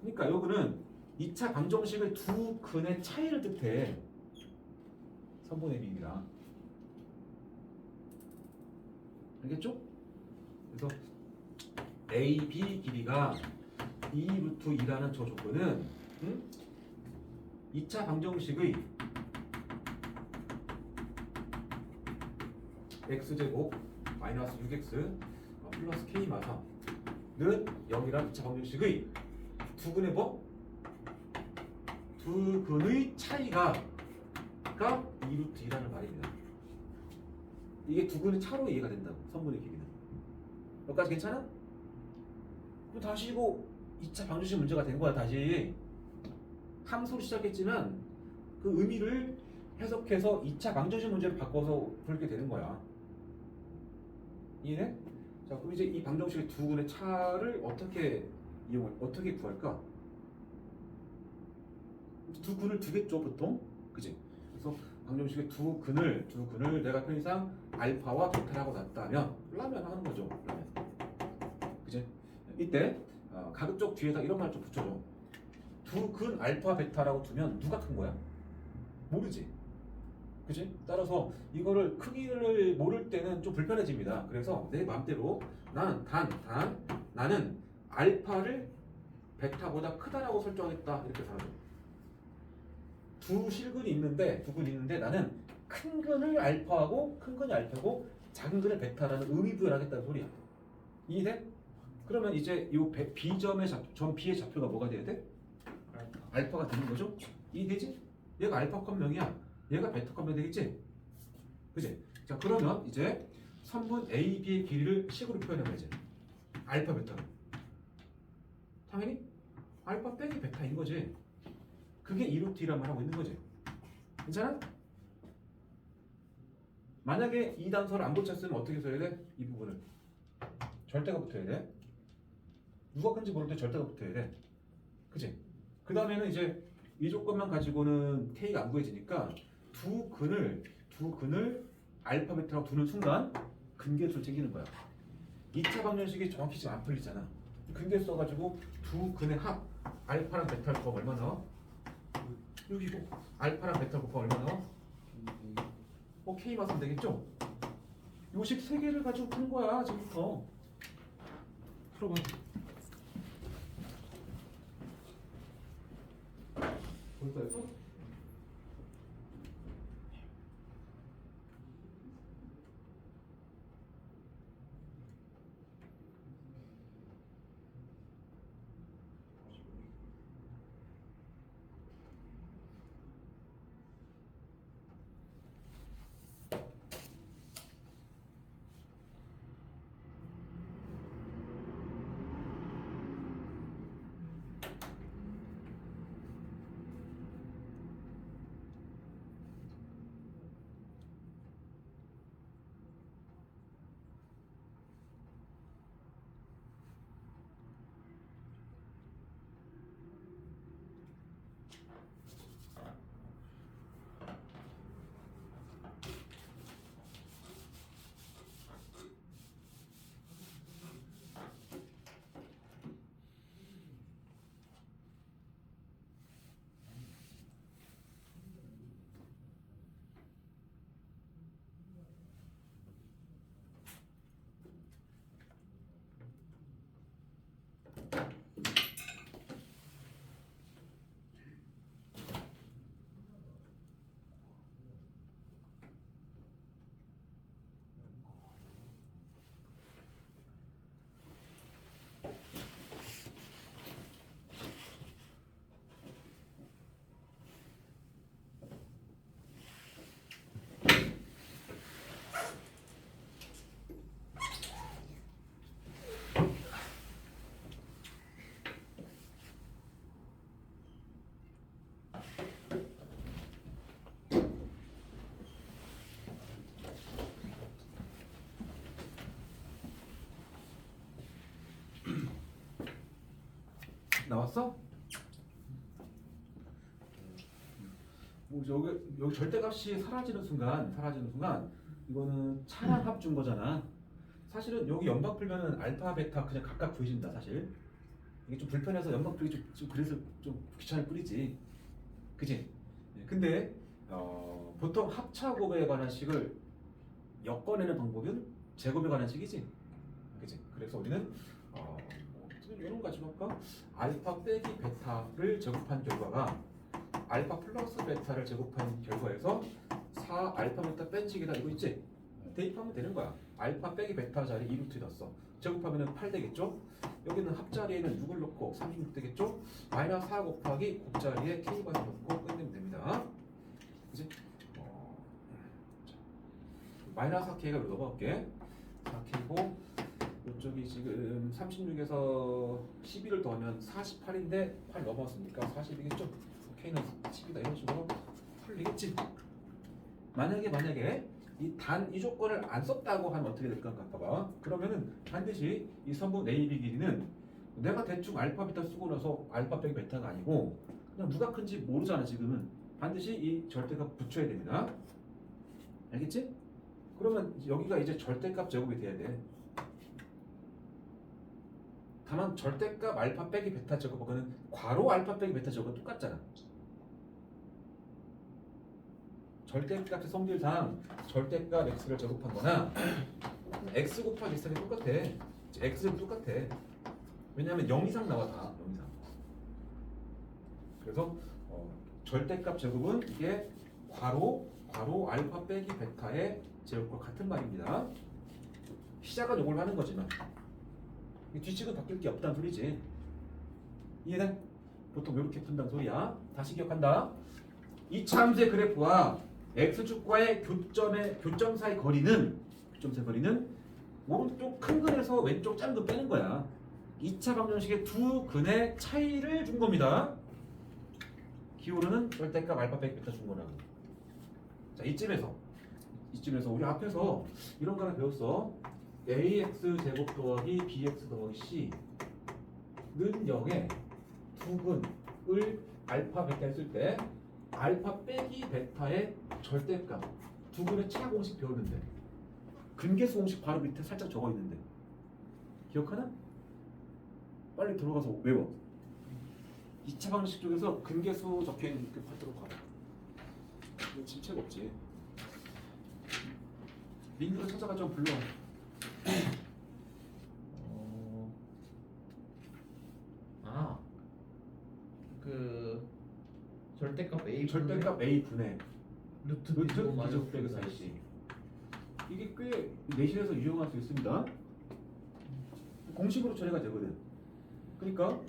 그러니까 여기는 2차 방정식의 두 근의 차이를 뜻해. 선분의 비입니다. 알겠죠? 그래서 A, B 길이가 2루트2라는 저 조건은 2차 방정식의 x제곱 마이너스 6x 플러스 k 마사는 0이란 2차 방정식의 두 근의 뭐? 두 근의 차이가 2루트2라는 말입니다. 이게 두 근의 차로 이해가 된다고. 선분의 길이는. 여기까지 괜찮아? 그럼 다시 이거 2차 방정식 문제가 된 거야. 다시 함수로 시작했지만 그 의미를 해석해서 2차 방정식 문제로 바꿔서 풀게 되는 거야. 이해해? 자, 그럼 이제 이 방정식의 두 근의 차를 어떻게 어떻게 구할까? 두 근을 두겠죠 보통. 그지? 그래서 방정식의 두 근을 내가 편의상 알파와 베타라고 놨다면 라면 하는 거죠. 라면. 그지? 이때 가급적 뒤에다 이런 말 좀 붙여줘. 두 근 알파 베타라고 두면 누가 큰 거야? 모르지. 그지? 따라서 이거를 크기를 모를 때는 좀 불편해집니다. 그래서 내 마음대로 나는 알파를 베타보다 크다라고 설정하겠다 이렇게 살아줘. 두 실근이 있는데 나는 큰 근을 알파하고 큰 근이 알파고 작은 근을 베타라는 의미 부여를 하겠다는 소리야. 이해돼? 그러면 이제 이 B점의 점 B의 좌표가 뭐가 돼야 돼? 알파가 되는 거죠? 이해되지? 얘가 알파 컴 0이야. 얘가 베타 컴 0 되겠지? 그지? 자 그러면 이제 선분 A, B의 길이를 식으로 표현해봐야지. 알파 베타로. 당연히 알파 빼기 베타인 거지. 그게 2루트 2란 말 하고 있는 거지. 괜찮아? 만약에 이 단서를 안 붙였으면 어떻게 써야 돼? 이 부분을 절대가 붙어야 돼. 누가 큰지 모를 때 절대가 붙어야 돼. 그치? 그 다음에는 이제 이 조건만 가지고는 K가 안 구해지니까 두 근을 알파 베타라고 두는 순간 근계수를 챙기는 거야. 2차 방정식이 정확히 지금 안 풀리잖아. 근계 써가지고 두 근의 합 알파랑 베타를 곱하면 얼마 나와? 여기고 알파랑 베타 곱하면 얼마 나와? K 맞으면 되겠죠? 요식 3개를 가지고 푸는 거야 지금부터. 풀어봐. 벌써 했어? 나왔어? 뭐 여기 절대값이 사라지는 순간 이거는 차량 합준 거잖아. 사실은 여기 연방 풀면은 알파 베타 그냥 각각 구해진다 사실. 이게 좀 불편해서 연방 풀기 좀 그래서 좀 귀찮을 뿐이지. 그지? 근데 보통 합차곱에 관한 식을 엮어내는 방법은 제곱에 관한 식이지. 그지? 그래서 우리는 이런 거 가지고 할까? 알파 빼기 베타를 제곱한 결과가 알파 플러스 베타를 제곱한 결과에서 4 알파 베타 뺀 식이다 이거 있지? 대입하면 되는 거야. 알파 빼기 베타 자리 2루트 넣었어. 제곱하면 8 되겠죠? 여기는 합자리에는 6을 넣고 36 되겠죠? 마이너스 4 곱하기 곱자리에 K만 넣고 끝내면 됩니다. 그치? 마이너스 4K가 여기 넘어갈게. 4K고 이쪽이 지금 36에서 11을 더하면 48인데 8 넘어왔으니까 40이겠죠? K는 10이다 이런 식으로 풀리겠지? 만약에 이 조건을 안 썼다고 하면 어떻게 될까 봐봐. 그러면은 반드시 이 선분 A, B 길이는 내가 대충 알파 베타 쓰고 나서 알파 빼기 베타가 아니고 그냥 누가 큰지 모르잖아 지금은. 반드시 이 절대값 붙여야 됩니다. 알겠지? 그러면 여기가 이제 절대값 제곱이 돼야 돼. 다만 절대값 알파 빼기 베타 제곱하고는 괄호 알파 빼기 베타 제곱은 똑같잖아. 절대값의 성질상 절대값 x를 제곱한 거나 x 곱하기 x는 똑같아. x는 똑같아. 왜냐하면 0 이상 나와 다. 0 이상. 그래서 절대값 제곱은 이게 괄호 알파 빼기 베타의 제곱과 같은 말입니다. 시작은 이걸 하는 거지만 뒤식은 바뀔 게 없다는 소리지. 이해돼? 보통 이렇게 푼다는 소리야. 다시 기억한다. 이차 함수의 그래프와 x축과의 교점 사이 거리는 오른쪽 큰 근에서 왼쪽 작은 근 빼는 거야. 2차 방정식의 두 근의 차이를 준 겁니다. 기울어는 절대값 알파 빼기 베타 준 거라고. 자, 이쯤에서 우리 앞에서 이런 거 하나 배웠어. ax 제곱 더하기 bx 더하기 c는 0에 두 근을 알파 베타 했을 때 알파 빼기 베타의 절대값 두 근의 차 공식 배웠는데 근계수 공식 바로 밑에 살짝 적어 있는데 기억하나? 빨리 들어가서 외워. 2차 방식 쪽에서 근계수 적혀 있는 그 파트로 가봐. 이거 질책 없지. 링크를 찾아가 좀 불러. 그 절대값 A 절대값 a 분의 루트 루트 비제곱 비제곱 빼기 4c. 이게 꽤 내신에서 유용할 수 있습니다. 공식으로 처리가 되거든. 그러니까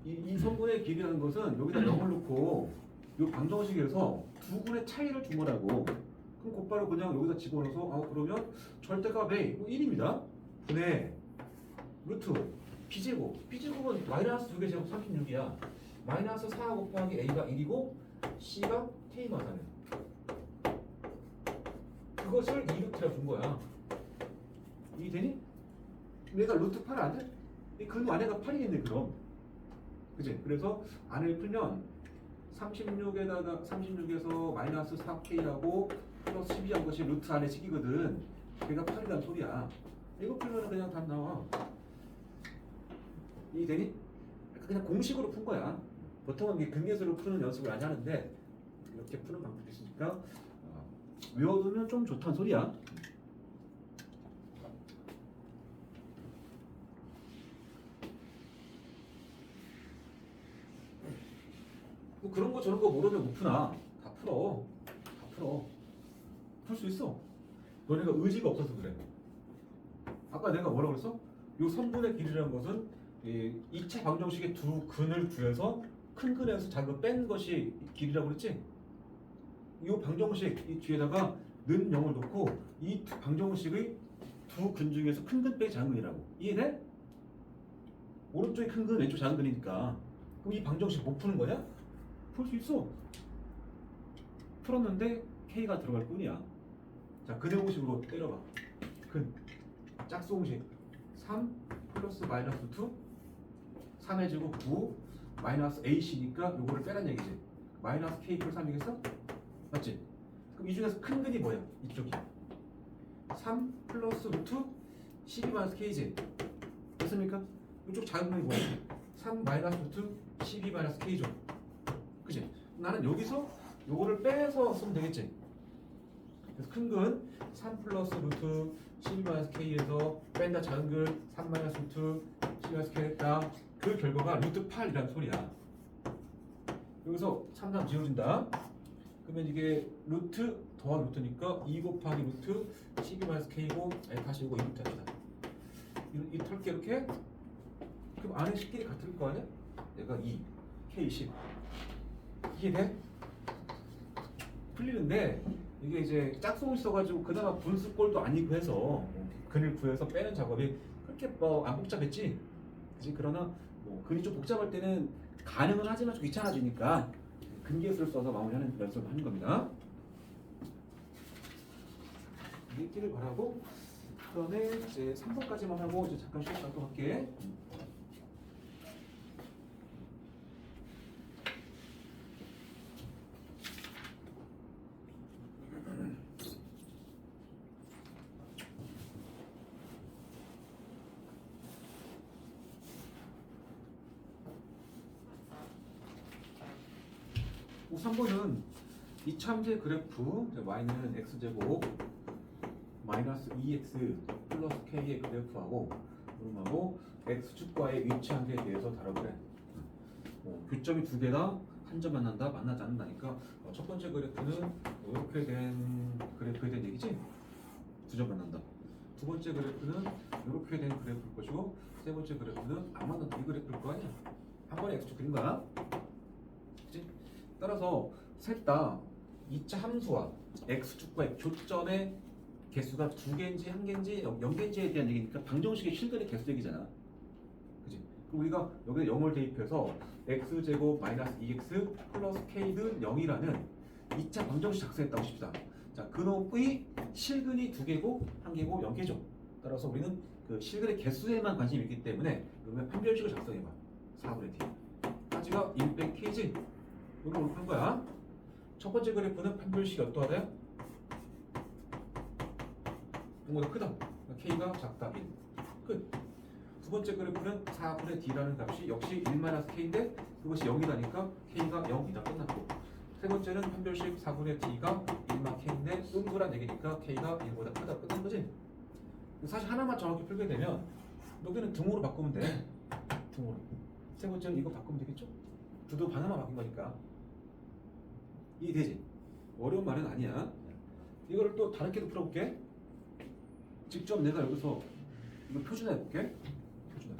이 성분의 길이라는 것은 여기다 0을 넣고 이 방정식에서 두 분의 차이를 준 거라고. 그럼 곧바로 그냥 여기다 집어넣어서 그러면 절대값 a 1입니다. 분의 루트 b제곱은 마이너스 2개 제곱 36이야. 마이너스 4 곱하기 a가 1이고 c가 k만 하네. 그것을 2루트라 준 거야. 이해되니? 내가 루트 8 안 돼? 이 근무 안에가 8이겠네 그럼. 그치? 그래서 안을 풀면 36에서 마이너스 4k하고 플러스 12한 것이 루트 안에 식이거든. 걔가 8이란 소리야. 이거 풀면 그냥 답 나와. 이해되니? 그냥 공식으로 푼 거야. 보통은 이게 근계수로 푸는 연습을 많이 하는데 이렇게 푸는 방법이 있으니까 외워두면 좀 좋다는 소리야. 뭐 그런 거 저런 거 모르면 못 푸나? 다 풀어. 풀 수 있어. 너네가 의지가 없어서 그래. 아까 내가 뭐라고 그랬어? 요 선분의 길이라는 것은 2차 방정식의 두 근을 구해서 큰 근에서 작은 거 뺀 것이 길이라고 그랬지? 이 방정식 이 뒤에다가 는 0을 놓고 이 방정식의 두 근 중에서 큰 근 빼기 작은 근이라고. 이해돼? 오른쪽이 큰 근, 왼쪽 작은 근이니까. 그럼 이 방정식 못 푸는 거냐? 풀 수 있어. 풀었는데 K가 들어갈 뿐이야. 자, 근의 공식으로 때려봐. 근 짝수 공식 3 플러스 마이너스 2 3의 제곱 9 마이너스 AC니까 요거를 빼란 얘기지. 마이너스 K 플러스 3이겠어? 맞지? 그럼 이 중에서 큰 근이 뭐야? 이쪽이 3 플러스 루트 12 마이너스 K지. 됐습니까? 이쪽 작은 근이 뭐야? 3 마이너스 루트 12 마이너스 K죠. 그치? 나는 여기서 요거를 빼서 쓰면 되겠지. 그래서 큰 근 3 플러스 루트 12 마이너스 K에서 뺀다 작은 근 3 마이너스 루트 12 마이너스 K 했다. 그 결과가 루트 8이라는 소리야. 여기서 3단 지워진다. 그러면 이게 루트 더하기 루트니까 2 곱하기 루트 12 마이너스 K고 다시 이거 2루트 합시다. 이 털게 이렇게. 그럼 안에 식끼리 같을 거 아니야? 얘가 2 K 10 이해돼? 풀리는데 이게 이제 짝수를 써가지고 그나마 분수꼴도 아니고 해서 근을 구해서 빼는 작업이 그렇게 안 복잡했지? 그치? 그러나 근이 좀 복잡할 때는 가능은 하지만 좀 귀찮아지니까 근계수를 써서 마무리하는 연습을 하는 겁니다. 이게 있기를 바라고 그다음에 이제 3번까지만 하고 이제 잠깐 쉬었다 또 할게. 3번은 이차함수의 그래프 y는 x제곱 마이너스 2x 플러스 k의 그래프하고 그럼하고 x축과의 위치함수에 대해서 다뤄보래. 교점이 두 개다 한 점 만난다 만나지 않는다니까 첫 번째 그래프는 이렇게 된 그래프에 대한 얘기지. 두 점 만난다. 두 번째 그래프는 이렇게 된 그래프일 것이고 세 번째 그래프는 안 만난다 이 그래프일 거 아니야. 한 번에 x축 그린 거야. 그치? 따라서 셋 다 2차 함수와 x축과의 교점의 개수가 두 개인지 한 개인지 0개인지에 대한 얘기니까 방정식의 실근의 개수 얘기잖아. 그치? 그럼 우리가 여기에 0을 대입해서 x제곱 마이너스 2x 플러스 k는 0이라는 2차 방정식 작성했다고 칩시다. 자, 그놈의 실근이 두 개고 한 개고 0개죠. 따라서 우리는 그 실근의 개수에만 관심이 있기 때문에 그러면 판별식을 작성해봐. 4분의 d. 까지가 1 빼기 k지. 이걸 올 푸는 거야. 첫 번째 그래프는 판별식이 어떠하다요? 이거보다 크다. k가 작다 1. 끝. 두 번째 그래프는 4분의 d라는 값이 역시 1-k인데 그것이 0이다니까 k가 0이다. 끝났고. 세 번째는 판별식 4분의 d가 1-k인데 음수란 얘기니까 k가 1보다 크다. 끝난 거지? 사실 하나만 정확히 풀게 되면 여기는 등호로 바꾸면 돼. 등호로. 세 번째는 이거 바꾸면 되겠죠? 두도 하나만 바뀐 거니까. 이해되지? 어려운 말은 아니야. 이거를 또 다르게도 풀어볼게. 직접 내가 여기서 이거 표준화해 볼게. 표준화.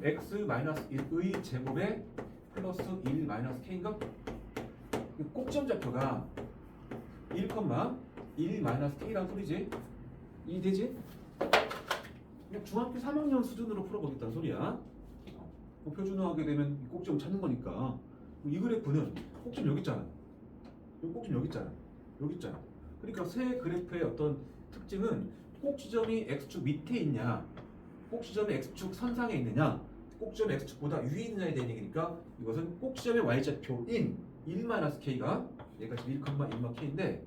x-1의 제곱에 플러스 1-k인가? 꼭지점 좌표가 1,1-k라는 소리지. 이해되지? 그냥 중학교 3학년 수준으로 풀어보겠다는 소리야. 표준화하게 되면 꼭지점 찾는 거니까. 이 그래프는 꼭지점 여기 있잖아. 여기 꼭지점 여기 있잖아. 여기 있잖아. 그러니까 세 그래프의 어떤 특징은 꼭지점이 x축 밑에 있냐, 꼭지점이 x축 선상에 있느냐, 꼭지점이 x축보다 위에 있느냐에 대한 얘기니까 이것은 꼭지점의 y좌표인 1-k가 얘가 지금 1,1-k인데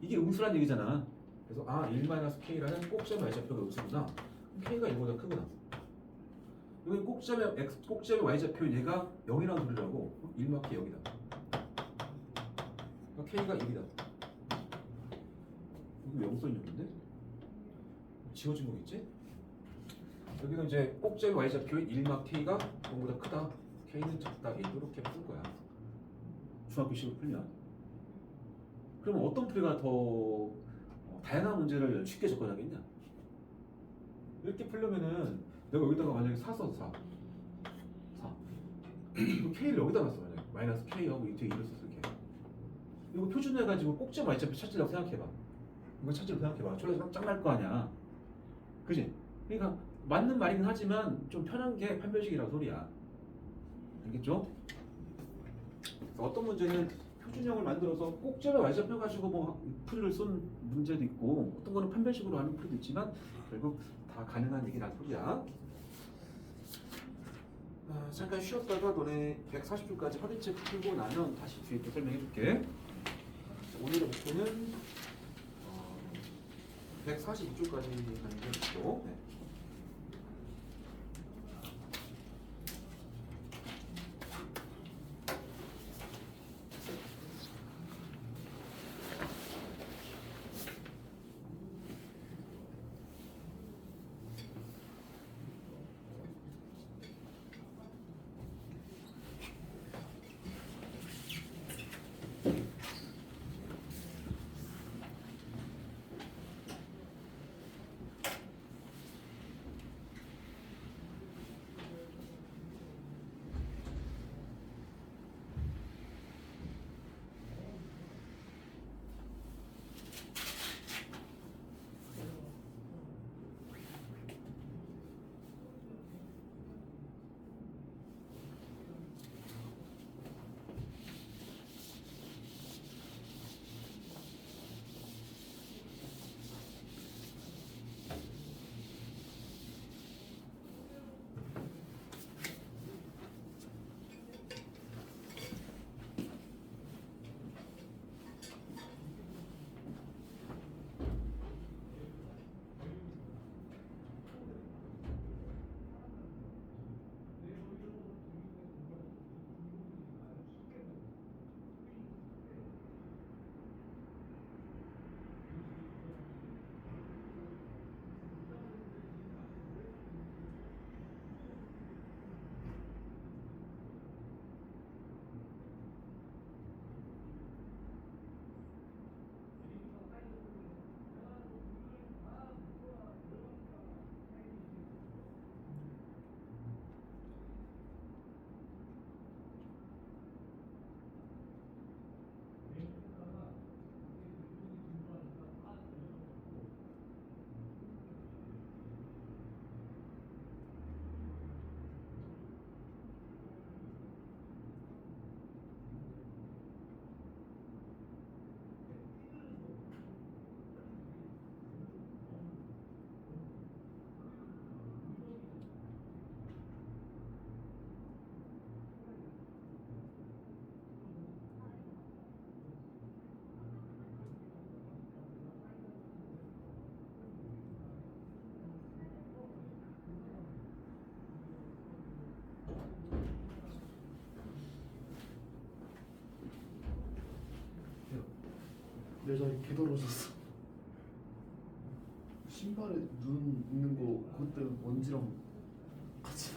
이게 음수란 얘기잖아. 그래서 1-k라는 꼭지점의 y좌표가 음수구나. k가 1보다 크구나. 여기 꼭지점의 y좌표 얘가 0이라는 소리라고. 1-k 0이다. k가 1이다. 여기 0 써있는데? 지워진 거겠지? 여기는 이제 꼭지점의 y좌표인 1-k가 0보다 크다. k는 작다. 이렇게 풀 거야. 중학교식으로 풀면. 그러면 어떤 풀이가 더 다양한 문제를 쉽게 접근하겠냐? 이렇게 풀려면은 내가 여기다가 만약에 4 써서 4 그리고 k를 여기다 놨어. 만약에 마이너스 k하고 이 뒤에 2를 썼어. 이렇게 이거 표준해가지고 꼭지점 y좌표 찾으려고 생각해봐. 이거 찾으려고 생각해봐. 졸라 짱날 거 아니야. 그지? 그러니까 맞는 말이긴 하지만 좀 편한 게 판별식이라는 소리야. 알겠죠? 어떤 문제는 표준형을 만들어서 꼭지점의 y좌표 가지고 뭐 풀이를 쓴 문제도 있고 어떤 거는 판별식으로 하는 풀이도 있지만 결국 다 가능한 얘기란 소리야. 잠깐 쉬었다가 너네 140줄까지 확인책 풀고 나면 다시 뒤에 또 설명해 줄게. 오늘의 목표는 142줄까지 가는 게 목표. 네. 내 자리 개 더러워졌어. 신발에 눈 있는 거 그것 때문에 먼지랑 같이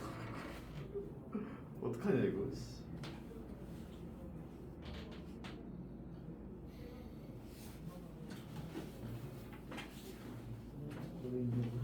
어떡하냐 이거. 씨. 여기 있는 거.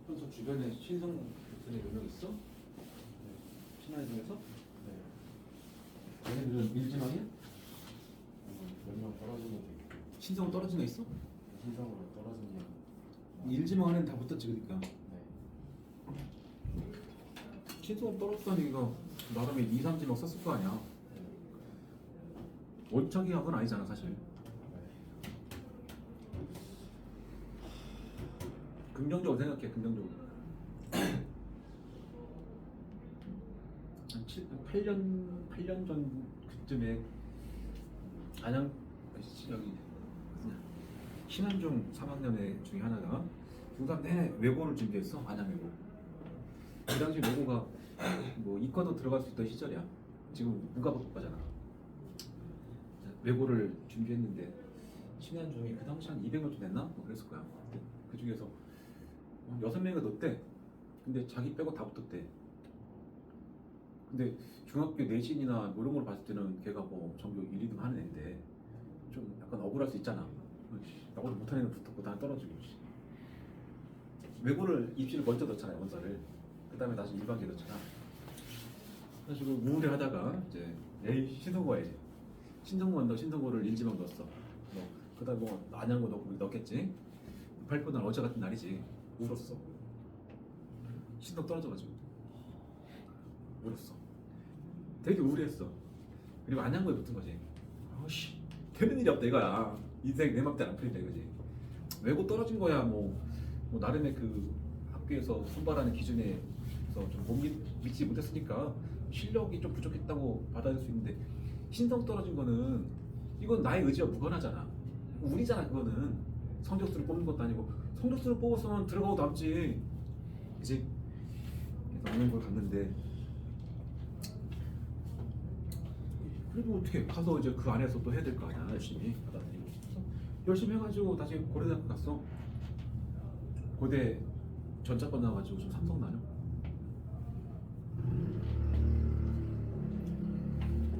평소 주변에 신성 교수님 몇 명 있어? 친한 중에서? 얘네들은 밀지망이야? 몇명 떨어진 것도 있고 신성 떨어진 애 있어? 신상으로 떨어진 게. 일지망 안에는 다 붙었지 그러니까. 네. 신성 떨어졌다니 이거 나름의 2, 3지막 썼을 거 아니야. 원척이 학은 아니잖아 사실. 긍정적으로 생각해. 긍정적으로. 한 8년 전 그쯤에 안양 여기 신한중 3학년회 중에 하나가 중3 내내 외고를 준비했어. 안양 외고. 그 당시 외고가 뭐 이과도 들어갈 수 있던 시절이야. 지금 문과밖에 외고를 준비했는데 신한중이 그 당시 한 200명 좀 됐나? 뭐 그랬을 거야. 그 중에서 6명이 넣었대. 근데 자기 빼고 다 붙었대. 근데 중학교 내신이나 뭐 이런 걸 봤을 때는 걔가 뭐 전교 1, 2등 하는 애인데 좀 약간 억울할 수 있잖아. 나보다 못하는 애는 붙었고 난 떨어지고. 외고를 입시를 먼저 넣잖아요. 원서를. 그 다음에 다시 일반계 넣잖아. 그래가지고 우울해하다가 이제 에이 신성고 와야지. 신성고 한다고 신성고를 일지망 넣었어. 뭐 그다음 뭐 안양고 넣겠지. 발표 날 어제 같은 날이지. 울었어. 신동 떨어져가지고 울었어. 되게 우울했어. 그리고 안양고에 붙은 거지. 아씨 되는 일이 없다 이거야. 인생 내 맘대로 안 풀린다 이거지. 외고 떨어진 거야 뭐 나름의 그 학교에서 선발하는 기준에서 좀 못 미치지 못했으니까 실력이 좀 부족했다고 받아들일 수 있는데 신성 떨어진 거는 이건 나의 의지와 무관하잖아. 운이잖아 그거는. 성적수를 뽑는 것도 아니고 성적수를 뽑았으면 들어가고 남지. 그치? 그래서 안양고를 갔는데 그래도 어떻게 가서 이제 그 안에서 또 해야 될 거 아니야. 열심히 받아들이고 열심히 해가지고 다시 고려대학교 갔어. 고대 전자권 나와가지고 좀 삼성 다녀.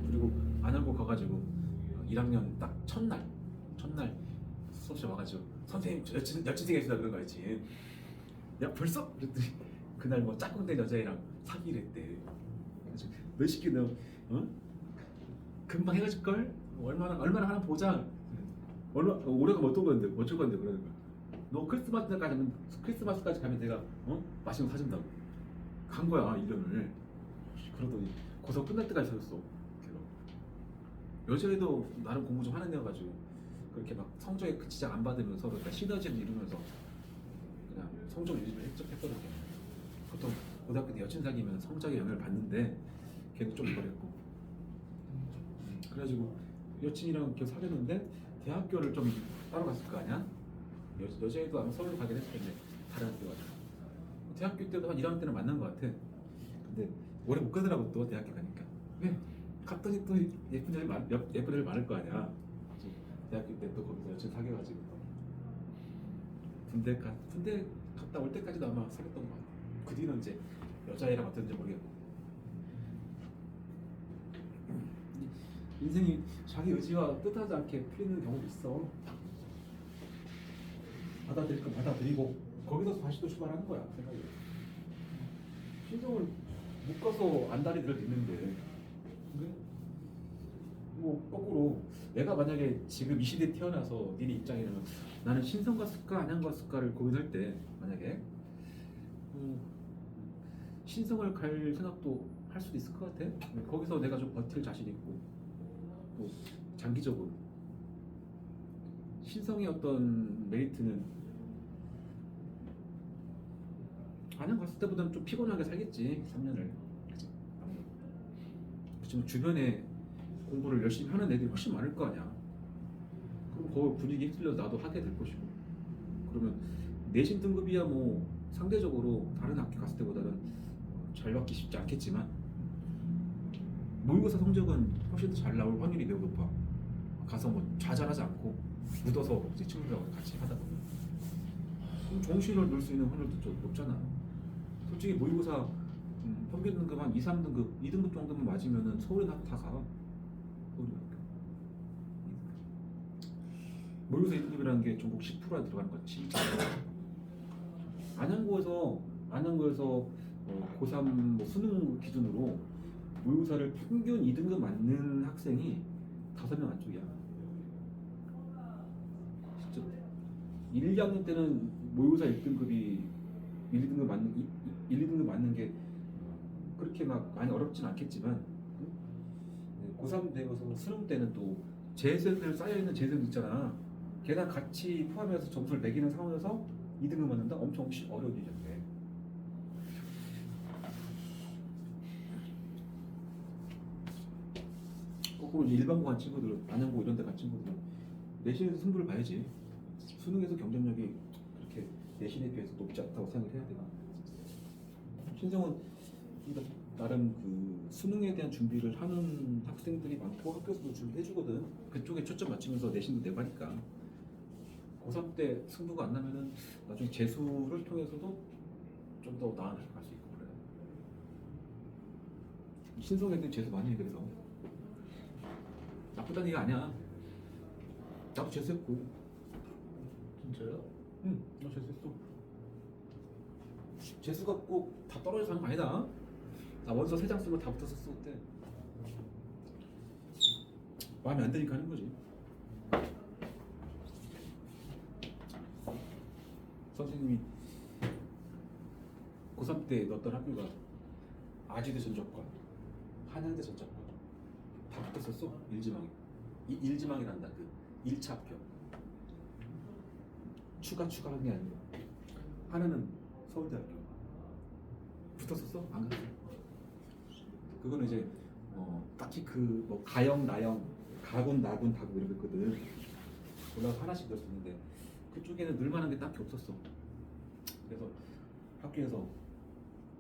그리고 안양고 가가지고 1학년 딱 첫날 수업실 와가지고 선생님 저 여친생 계시다 그런 거 알지? 야 벌써? 그랬더니 그날 뭐 짝꿍된 여자애랑 사귀를 했대. 그래서 너 시키 너 금방 헤어질걸? 얼마나 하나 보장. 얼마 올해가 어떤 건데 어쩔 건데 그러는 거야. 너 크리스마스까지 가면 내가 맛있는 거 사준다고 간 거야 1년을. 그러더니 고사 끝날 때까지 사줬어. 걔가. 여자애도 나름 공부 좀 하는 애여가지고 그렇게 막 성적에 그 지장 안 받으면서 그러니까 시너지를 이루면서 그냥 성적 유지를 했거든요. 보통 고등학교 때 여친 사귀면 성적에 영향을 받는데 걔는 좀 그랬고. 그래가지고 여친이랑 계속 사귀었는데 대학교를 좀 따로 갔을 거 아니야? 여자애도 아마 서울로 가긴 했을 텐데 다른 학교 가지고 대학교 때도 한 1학년 때는 만난 것 같아. 근데 오래 못 가더라고 또 대학교 가니까. 왜? 갔더니 또 예쁜 애들 많을 거 아니야. 그래서 대학교 때 또 거기서 여친 사귀어가지고 군대 갔다 올 때까지도 아마 사귀었던 것 같아. 그 뒤는 이제 여자애랑 어땠는지 모르겠고. 인생이 자기 의지와 뜻하지 않게 풀리는 경우도 있어. 받아들일 건 받아들이고 거기서 다시 또 출발하는 거야 생각이. 신성을 묶어서 안달이 들어있는데 뭐 거꾸로 내가 만약에 지금 이 시대에 태어나서 니네 입장이라면 나는 신성 갔을까 안양 갔을까를 고민할 때 만약에 신성을 갈 생각도 할 수도 있을 것 같아. 거기서 내가 좀 버틸 자신 있고 또 장기적으로 신성의 어떤 메리트는 안양 갔을 때보다는 좀 피곤하게 살겠지 3년을. 그치? 지금 주변에 공부를 열심히 하는 애들이 훨씬 많을 거 아니야. 그럼 거기 분위기에 휩쓸려서 나도 하게 될 것이고. 그러면 내신 등급이야 뭐 상대적으로 다른 학교 갔을 때보다는 잘 받기 쉽지 않겠지만 모의고사 성적은 훨씬 더 잘 나올 확률이 매우 높아. 가서 뭐 좌절하지 않고 묻어서 이제 친구들하고 같이 하다 보면 그럼 정시를 넣을 수 있는 확률도 좀 높잖아. 솔직히 모의고사 평균 등급 한 2, 3등급, 2등급 정도만 맞으면은 서울에 다 가. 서울에 모의고사 2등급이라는 게 전국 10%에 들어가는 거지 진짜. 안양고에서 고3 뭐 수능 기준으로 모의고사를 평균 2등급 맞는 학생이 5명 안쪽이야. 진짜 1, 2학년 때는 모의고사 1등급이 1, 2등급 맞는 게 그렇게 막 많이 어렵진 않겠지만 고3 되고서 수능 때는 또 재수들 쌓여있는 재수들 있잖아. 걔랑 같이 포함해서 점수를 매기는 상황에서 2등급 맞는다? 엄청 어려운 일인데. 거꾸로 이제 일반고 간 친구들, 안양고 이런 데 간 친구들은 내신에서 승부를 봐야지. 수능에서 경쟁력이 그렇게 내신에 비해서 높지 않다고 생각을 해야 되나. 신성은 나름 그 수능에 대한 준비를 하는 학생들이 많고 학교에서도 준비해주거든. 그쪽에 초점 맞추면서 내신도 내고 하니까 고3 때 승부가 안 나면은 나중에 재수를 통해서도 좀 더 나은 학교 갈 수 있고 그래. 신성 애들 재수 많이 해. 그래서 나쁘다는 얘기 아니야. 나도 재수했고. 진짜요? 응, 나 재수했어. 재수가 꼭 다 떨어져서 하는 거 아니다. 나 원서 3장 쓰고 다 붙었었어 그때. 마음에 안 드니까 하는 거지. 선생님이 고3 때 넣었던 학교가 아지대 전적과 한양대 전적과 다 붙었었어. 일지망이. 일지망이란다. 그 1차 합격. 추가한 게 아니고 하나는 서울대학교 붙었었어? 안 갔어. 그거는 이제 딱히 그 뭐 가영, 나영, 가군, 나군, 다군 이런 거 있거든. 올라가서 하나씩 넣었었는데 그쪽에는 늘만한 게 딱히 없었어. 그래서 학교에서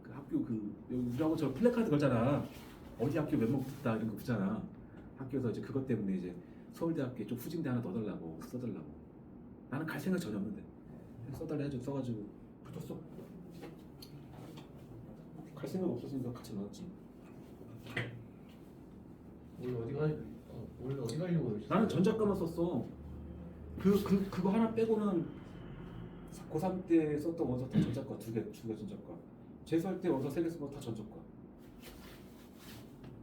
그 학교 우리하고 저 플래카드 걸잖아. 어디 학교 몇 명 붙었다 이런 거 붙잖아. 학교에서 이제 그것 때문에 이제 서울대학교에 좀 후진대 하나 넣어달라고 써달라고. 나는 갈 생각 전혀 없는데 써달라 해줘. 써가지고 붙었어. 갈 생각 없었으니까 같이 넣었지. 원래 어디 가려고 그러지? 나는 전작가만 썼어. 그거 하나 빼고는 고3 때 썼던 원서 다 전작가. 두 개 전작가. 재수할 때 원서 3개 쓴 거 다 전작가.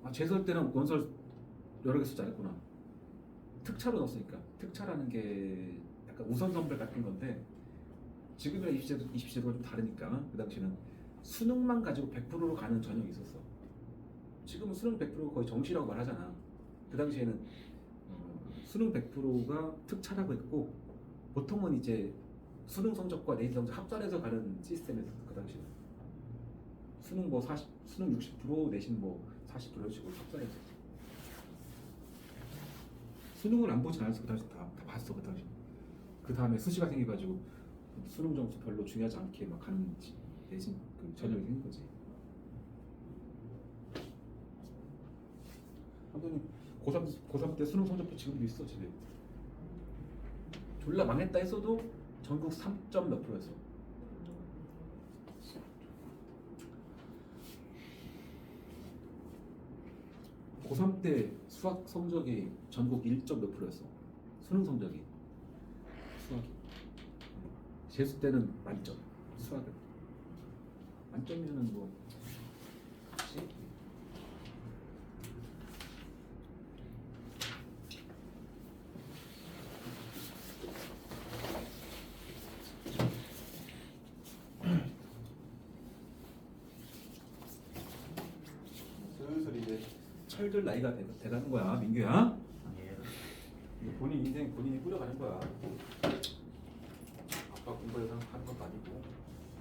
아, 재수할 때는 원서 여러 개 쓰지 않았구나. 특차로 넣었으니까 특차라는 게 약간 우선 선별 같은 건데 지금이랑 입시제도가 좀 다르니까 그 당시에는 수능만 가지고 100%로 가는 전형이 있었어. 지금은 수능 100%가 거의 정시라고 말하잖아. 그 당시에는 수능 100%가 특차라고 했고 보통은 이제 수능 성적과 내신 성적 합산해서 가는 시스템이었어. 그 당시에는 수능 뭐 40, 수능 60% 내신 뭐 40% 이런 식으로 합산해서 수능을 안 보진 않았어. 그 당시 다 봤어. 그 당시. 그 다음에 수시가 생겨가지고 수능 점수 별로 중요하지 않게 막 가는 내신 그 전형이 생긴 거지. 감독님 고3 때 수능 성적표 지금도 있어 집에. 졸라 망했다 했어도 전국 3점 몇 프로였어. 고3 때 수학 성적이 전국 1점 몇 프로였어. 수능 성적이. 수학이. 재수 때는 만점. 수학은. 만점이면은 뭐. 그치? 슬슬 이제 철들 나이가 돼가는 거야, 민규야. 예. 이제 본인 인생 본인이 꾸려가는 거야. 아빠 공부해서 하는 것도 아니고,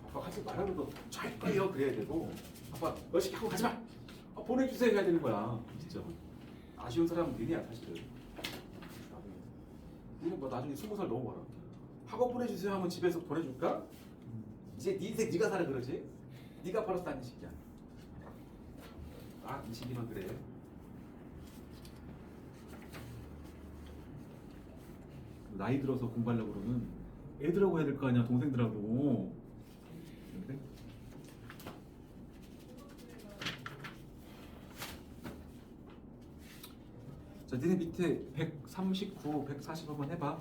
아빠 하지 말라고도 잘 거예요 그래야 되고, 아빠 열심히 하고 가지 마. 보내주세요 해야 되는 거야, 진짜. 아쉬운 사람은 니네야 사실은. 나중에. 니네 뭐 나중에 20살 넘어봐라. 학원 보내주세요 하면 집에서 보내줄까? 이제 네 인생 네가 살아 그러지? 네가 벌어서 다니는 시기야. 아, 이 시기만 그래. 나이 들어서 공부하려고 그러면 애들하고 해야 될 거 아니야, 동생들하고. 그래? 자, 니네 밑에 139, 140 한번 해봐.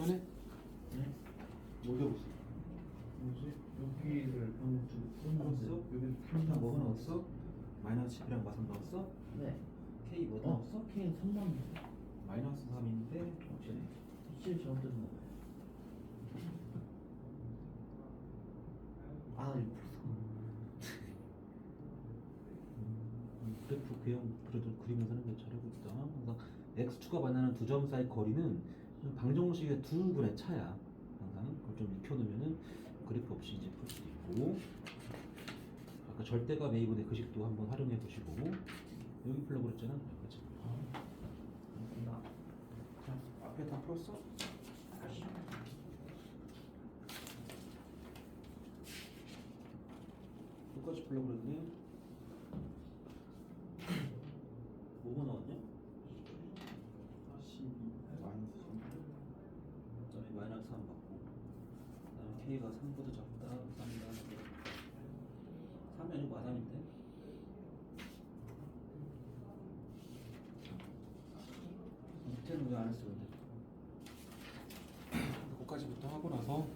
이번에 네? 뭐 되고 있어? 뭐지? 여기를 방금 좀 넣었어? 여기 다 뭐가 나왔어? 마이너스 10이랑 마삼 넣었어? 네. K 뭐 어, 넣었어? K는 3만 마이너스 3인데 정신이 확실히 잘못됐나 봐요. 아, 이거 그래프 그형 그래도 그리면서 하는 게 잘하고 있다. 항상 x축과 만나는 두 점 사이 거리는 방정식의 두 분의 차야. 항상 그걸 좀 익혀놓으면은 그래프 없이 이제 풀 수도 있고. 아까 절대값 A분의 그 식도 한번 활용해 보시고 여기 풀려고 그랬잖아. 그렇지. 그렇구나. 자, 앞에 다 풀었어? 끝까지 풀려고 그랬네. 뭐가 나왔냐? 12 마이너스 3 그다음에 마이너스 3 받고 그다음에 K가 3보다 작다 3이다 3이 아니고 마삼인데 밑에는 왜 안 했어 근데 거기까지부터 하고 나서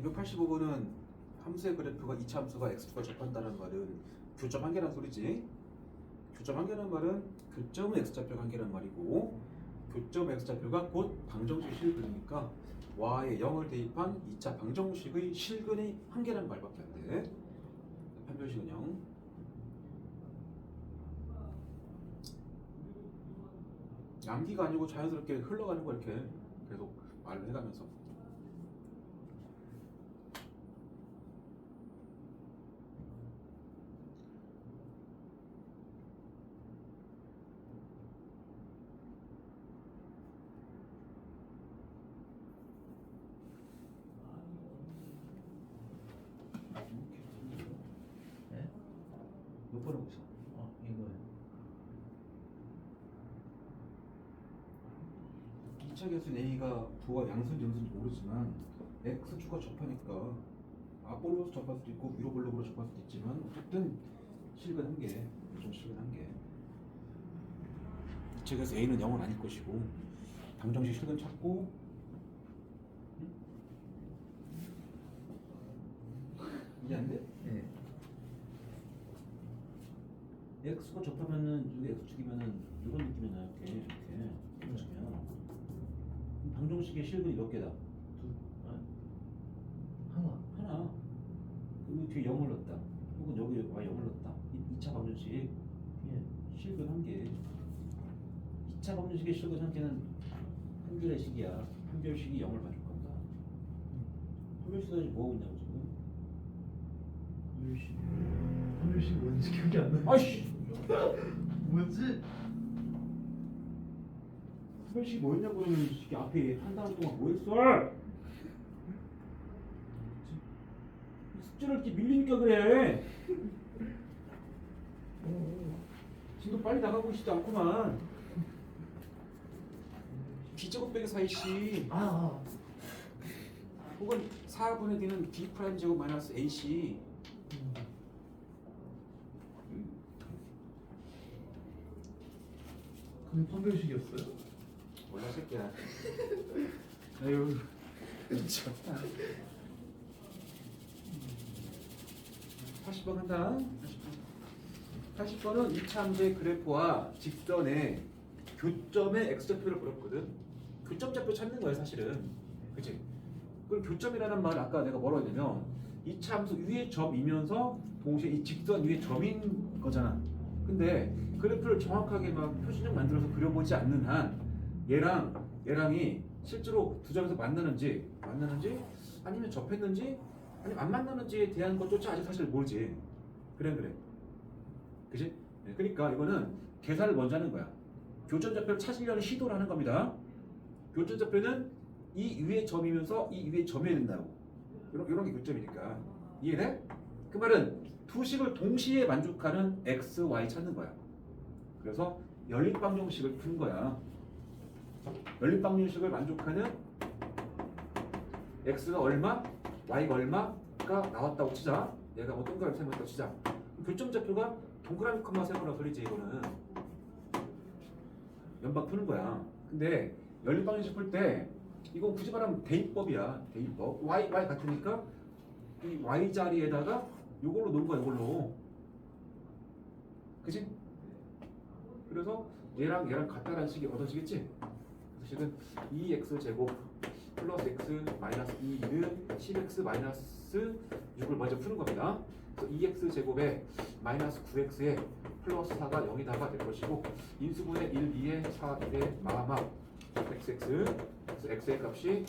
(285번은) 함수의 그래프가 이차 함수가 x축과 접한다는 말은 교점 한계란 소리지. 교점 한계란 말은 교점은 x좌표 관계란 말이고 교점 x좌표가 곧 방정식 실근이니까 y에 0을 대입한 2차 방정식의 실근의 한계란 말밖에 안 돼. 판별식은 0. 암기가 아니고 자연스럽게 흘러가는 거 이렇게 계속 말을 해가면서. 네? 몇 번 하고 있어? 이거요. 2차 계수 A가 부가 양수인지 음수인지 모르지만 X축과 접하니까 앞볼로서 접할 수도 있고 위로 볼록으로 접할 수도 있지만 어쨌든 실근 한계, 좀 실근 한계. 2차 계수 A는 0은 아닐 것이고 방정식 실근 찾고 이해 안 돼? 네. x가 접하면은 이게 x축이면은 이런 느낌이 나요. 이렇게 붙이면 방정식의 실근이 몇 개다? 하나. 그리고 뒤에 0을 넣었다. 혹은 여기 y 0을 넣었다. 2차 방정식 예. 실근 한 개. 2차 방정식의 실근 한 개는 한결의식이야. 한결식이 0을 가질 겁니다. 한결식은 뭐 하고 있냐고 지금? 한별씨 뭔지 기억이 안 나. 아이씨! 뭐지? 한별식 뭐였냐고 그러면 이게 앞에 한 달 동안 뭐 했어? 숙제를 이렇게 밀리니까 그래. 지도 빨리 나가고 싶지 않구만. B제곱 빼기 4AC 혹은 4분의 D는 B 프라임 제곱 마이너스 AC. 그게 판별식이었어요? 몰라 새끼야. 아유 미쳤다. 80번 한다. 80번은 이차함수의 그래프와 직선의 교점의 x좌표를 그렸거든. 교점 좌표 찾는 거야 사실은. 그치? 그럼 교점이라는 말은 아까 내가 뭐라고 했냐면 이차함수 위에 점이면서 동시에 이 직선 위에 점인 거잖아. 근데 그래프를 정확하게 막 표시점 만들어서 그려보지 않는 한 얘랑이 실제로 두 점에서 만나는지 아니면 접했는지 아니면 안 만나는지에 대한 것조차 아직 사실 모르지. 그래. 그치? 네, 그러니까 이거는 계산을 먼저 하는 거야. 교점좌표를 찾으려는 시도를 하는 겁니다. 교점좌표는 이 위에 점이면서 이 위에 점이 된다고. 이런 게 교점이니까. 이해돼? 그 말은 두 식을 동시에 만족하는 x, y 찾는 거야. 그래서 연립방정식을 푼 거야. 연립방정식을 만족하는 x가 얼마, y가 얼마가 나왔다고 치자. 얘가 뭐 동그라미 세모였다고 치자. 교점좌표가 동그라미 콤마 세모라고 그리지 이거는. 연방 푸는 거야. 근데 연립방정식 풀 때 이건 굳이 말하면 대입법이야. 대입법. y 같으니까 이 y 자리에다가 요걸로 놓은 거야. 이걸로. 그치? 그래서 얘랑 같다라는 식이 얻어지겠지? 그 식은 2x 제곱 플러스 x 마이너스 2는 10x 마이너스 6을 먼저 푸는 겁니다. 그래서 2x 제곱에 마이너스 9x에 플러스 4가 0이다가 될 것이고 인수분해 1, 2에 4, 1에 마마 xx 그래서 x의 값이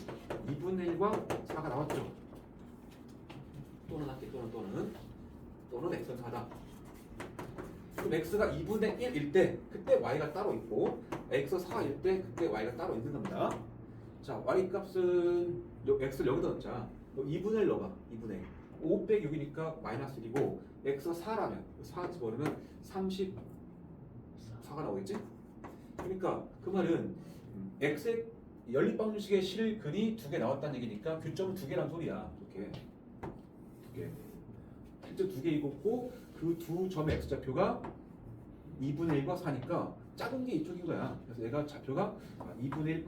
2분의 1과 4가 나왔죠. 또는 할게 또는 x는 4다. 그럼 x가 2분의 1일 때 그때 y가 따로 있고 x 4일 때 그때 y가 따로 있는 겁니다. 자 y 값은 x를 여기다 넣자. 2분의 1 넣어봐. 2분의 1 5 빼기 6이니까 마이너스 1이고 x가 4라면 4 집어넣으면 34가 나오겠지? 그러니까 그 말은 x의 연립방정식의 실근이 2개 나왔다는 얘기니까 교점은 2개란 소리야. 이렇게 2개 실제 2개 익었고 그 두 점의 x좌표가 2분의 1과 4니까 작은 게 이쪽인 거야. 그래서 얘가 좌표가 2분의 1,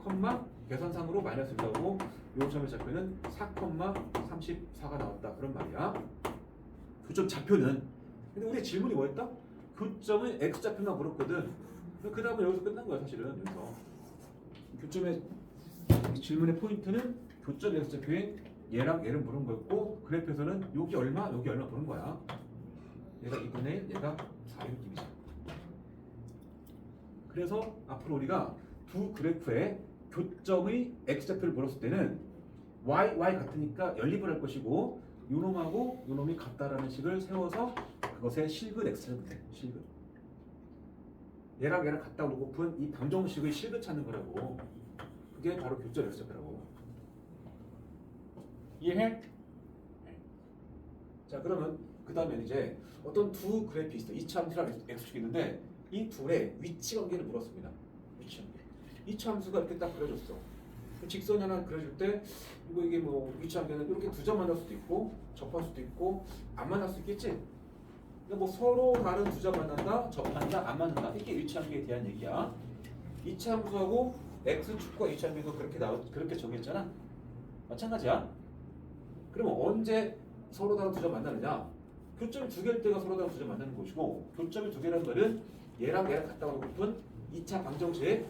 계산상으로 마이너스 1이고 요 점의 좌표는 4,34가 나왔다. 그런 말이야. 교점 좌표는. 근데 우리 질문이 뭐였다? 교점은 x좌표만 물었거든. 그 다음에 여기서 끝난 거야 사실은. 여기서 교점의 질문의 포인트는 교점 x좌표인 얘랑 얘를 물은 거였고 그래프에서는 여기 얼마 물은 거야. 얘가 2분의 1, 얘가 4의 느낌이죠. 그래서 앞으로 우리가 두 그래프의 교점의 x좌표를 물었을 때는 y 같으니까 연립을 할 것이고 요놈하고 요놈이 같다라는 식을 세워서 그것의 실근 x를 돼. 실근. 얘랑 같다고 놓고픈 이 방정식의 실근 찾는 거라고. 그게 바로 교점 x좌표라고. 이해해? 자 그러면 그 다음에 이제 어떤 두 그래프 있어. 이차함수랑 x축이 있는데 이 둘의 위치 관계를 물었습니다. 위치 관계. 이차함수가 이렇게 딱 그려졌어. 직선이 하나 그려줄 때 이게 뭐 위치 관계는 이렇게 두 점 만날 수도 있고 접할 수도 있고 안 만날 수 있겠지. 그러니까 뭐 서로 다른 두 점 만난다, 접한다, 안 만난다. 이게 위치 관계에 대한 얘기야. 이차함수하고 x축과 위치 관계도 그렇게 정했잖아. 마찬가지야. 그러면 언제 서로 다른 두 점 만나느냐? 교점이 두 개일 때가 서로 다른 두 점 만나는 것이고 교점이 두 개라는 말은 얘랑 얘랑 같다 놓고픈 2차 방정식의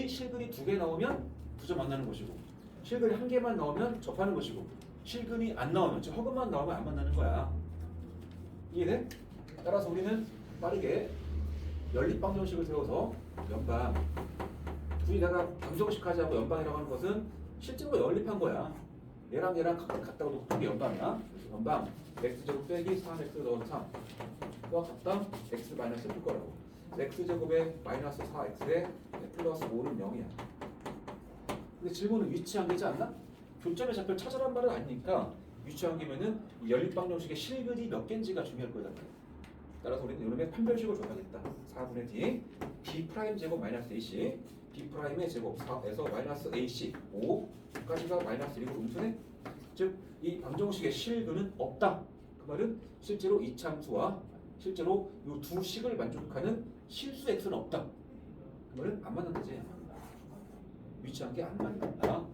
실근이 두 개 나오면 두 점 만나는 것이고 실근이 한 개만 나오면 접하는 것이고 실근이 안 나오면 즉 허근만 나오면 안 만나는 거야. 이해돼? 따라서 우리는 빠르게 연립방정식을 세워서 연방 굳이 내가 방정식까지 하고 연방이라고 하는 것은 실제로 연립한 거야. 얘랑 얘랑 같다고 놓고 게 연방이야. 그래서 연방 x제곱 빼기 3x 더한 3와 같다 x 마이너스 풀 거라고. x제곱에 마이너스 4x에 플러스 5는 0이야. 근데 질문은 위치 한계지 않나? 교점의 좌표를 찾아란 말은 아니니까 위치 한계면은 이 연립방정식의 실근이 몇 개인지가 중요할 거다. 따라서 우리는 이놈의 판별식을 줘야겠다. 4분의 d b 프라임 제곱 마이너스 ac b 프라임의 제곱 4에서 마이너스 ac 5까지가 마이너스 1으로 음수네. 즉 이 방정식의 실근은 없다. 그 말은 실제로 이차함수와 실제로 이 두 식을 만족하는 실수 x는 없다. 그 말은 안 만난다지. 위치한 게 안 만난다.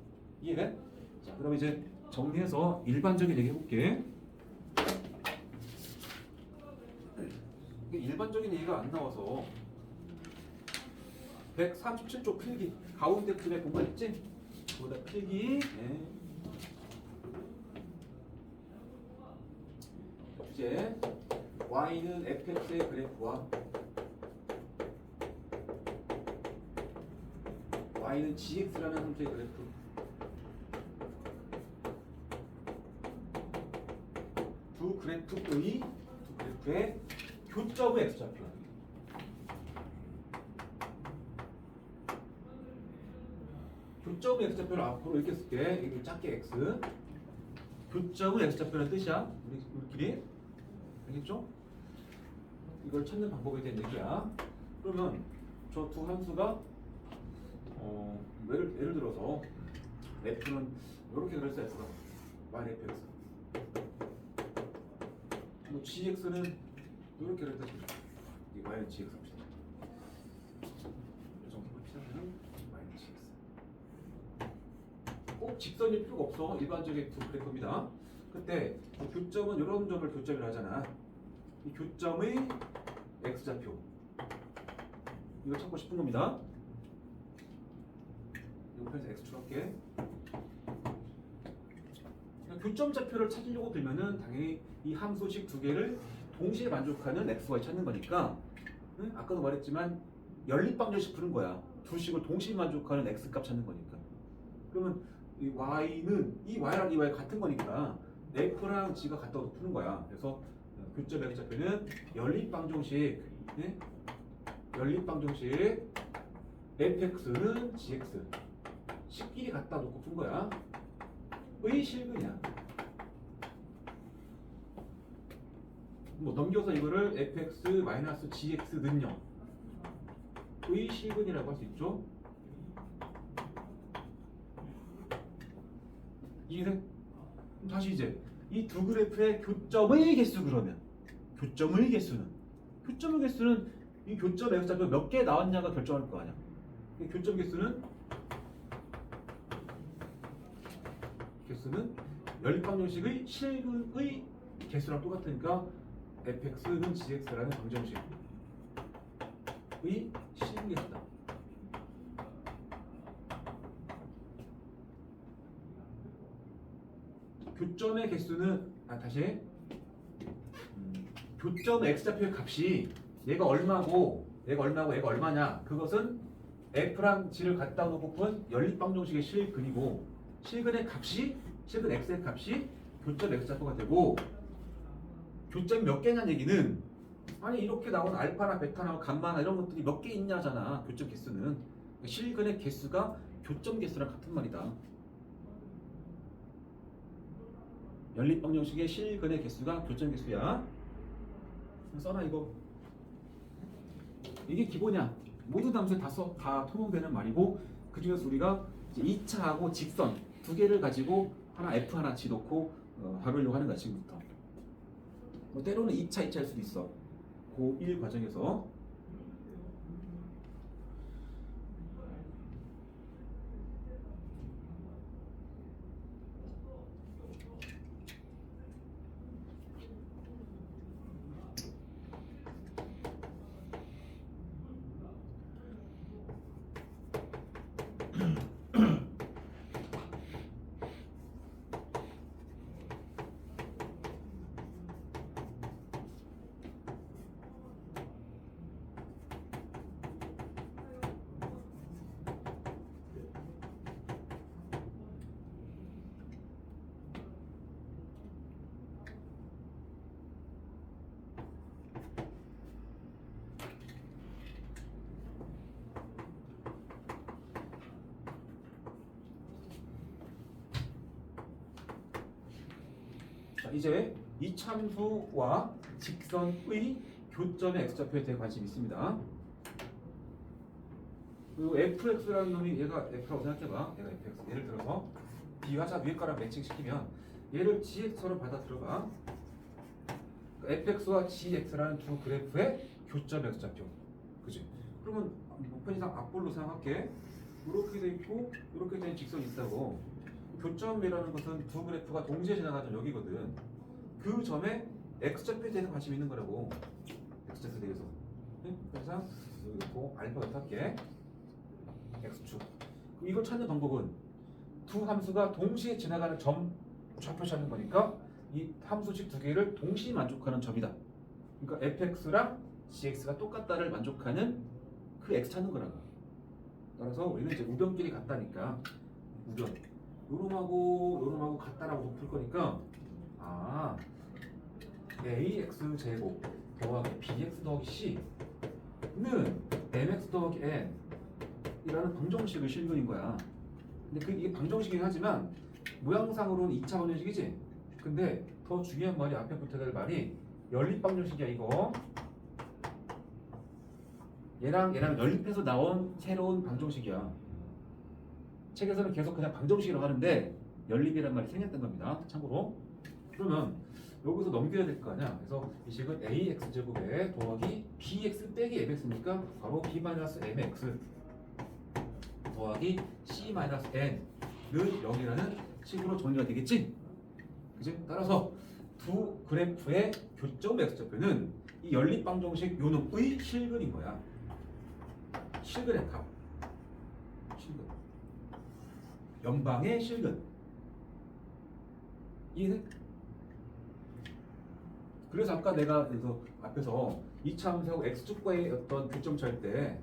이해돼? 자, 그럼 이제 정리해서 일반적인 얘기 해볼게. 일반적인 얘기가 안 나와서 137쪽 필기 가운데 틈에 공간 있지? 그거다 필기. 네. 주제 y는 fx의 그래프와 y는 gx라는 함수의 그래프 두 그래프의 교점의 x좌표 교점의 x좌표를 앞으로 이렇게 쓸게. 이게 작게 x 교점의 x좌표라는 뜻이야. 우리끼리 알겠죠? 이걸 찾는 방법에 대한 얘기야. 그러면 저 두 함수가 예를 들어서 f는 이렇게 그렸어. f가 y fx 뭐 gx는 이렇게 그렸다 치죠. 이 y는 gx 합시다. 이 정도 피하면 y는 gx. 꼭 직선일 필요가 없어. 일반적인 두 그래프입니다. 그때 교점은 이런 점을 교점이라 하잖아. 이 교점의 x좌표 이걸 찾고 싶은 겁니다. 옆에서 x축 할게. 교점 좌표를 찾으려고 들면은 당연히 이 함수식 두 개를 동시에 만족하는 xy 찾는 거니까 응? 아까도 말했지만 연립방정식 푸는 거야. 두 식을 동시에 만족하는 x값 찾는 거니까. 그러면 이 y는 이 y랑 이 y 같은 거니까 f랑 g가 같다고 푸는 거야. 그래서 교점 x좌표는 연립방정식 네? 연립방정식 fx는 gx 식끼리 갖다 놓고 푼 거야. 의 실근이야. 뭐 넘겨서 이거를 fx-gx는 0 의 실근이라고 할 수 있죠. 이해? 다시 이제 이 두 그래프의 교점의 개수 그러면 교점의 개수는 이 교점 x좌표 몇 개 나왔냐가 결정할 거 아니야. 이 교점 개수는 연립방정식의 실근의 개수랑 똑같으니까 fx는 gx라는 방정식의 실근 개수다. 교점의 개수는 다시 교점 x좌표의 값이 얘가 얼마고 얘가 얼마냐 그것은 f랑 g를 갖다 놓고 푼 연립방정식의 실근이고 실근의 값이 실근 x의 값이 교점 x좌표가 되고 교점이 몇 개냐는 얘기는 아니 이렇게 나온 알파나 베타나 감마나 이런 것들이 몇 개 있냐잖아. 교점 개수는 실근의 개수가 교점 개수랑 같은 말이다. 연립방정식의 실근의 개수가 교점 개수야. 써놔 이거. 이게 기본이야. 모든 함수에 다 통용되는 말이고 그 중에서 우리가 이제 2차하고 직선 두 개를 가지고 하나 F 하나 G 놓고 다루려고 하는 거야 지금부터. 뭐 때로는 2차 할 수도 있어. 고1 과정에서. 이제 이 참수와 직선의 교점의 x좌표에 대해 관심이 있습니다. 그리고 fx라는 놈이 얘가 f라고 생각해봐. 얘가 fx. 예를 들어서 b와 위에 거랑 매칭시키면 얘를 gx로 받아들여봐. fx와 gx라는 두 그래프의 교점 x좌표. 그지? 그러면 편의상 앞볼로 생각할게. 이렇게 돼 있고 이렇게 된 직선이 있다고. 교점이라는 것은 두 그래프가 동시에 지나가는 여기거든. 그 점에 x좌표에 대해서 관심이 있는 거라고. x좌표에 대해서. 네? 그래서 여기 있고 알파가 할게. x축. 이걸 찾는 방법은 두 함수가 동시에 지나가는 점 좌표 찾는 거니까 이 함수식 두 개를 동시에 만족하는 점이다. 그러니까 fx랑 gx가 똑같다를 만족하는 그 x 찾는 거라고. 따라서 우리는 이제 우변끼리 같다니까 우변 요놈하고 같다라고 풀 거니까 ax 제곱 더하기 bx 더하기 c는 mx 더하기 n 이라는 방정식을 실근인 거야. 근데 이게 방정식이긴 하지만 모양상으로는 2차 방정식이지. 근데 더 중요한 말이 앞에 붙어야 될 말이 연립 방정식이야 이거. 얘랑 연립해서 나온 새로운 방정식이야. 책에서는 계속 그냥 방정식이라고 하는데 연립이란 말이 생겼던 겁니다. 참고로. 그러면 여기서 넘겨야 될 거 아니야. 그래서 이 식은 ax제곱에 더하기 bx 빼기 mx니까 바로 b-mx 더하기 c-n은 0이라는 식으로 정리가 되겠지? 그지? 따라서 두 그래프의 교점 x좌표는 이 연립 방정식 요놈의 실근인 거야. 실근의 값. 실근. 연방의 실근. 이해돼? 그래서 아까 내가 그래서 앞에서 이차 함수하고 x축과의 어떤 교점 찰 때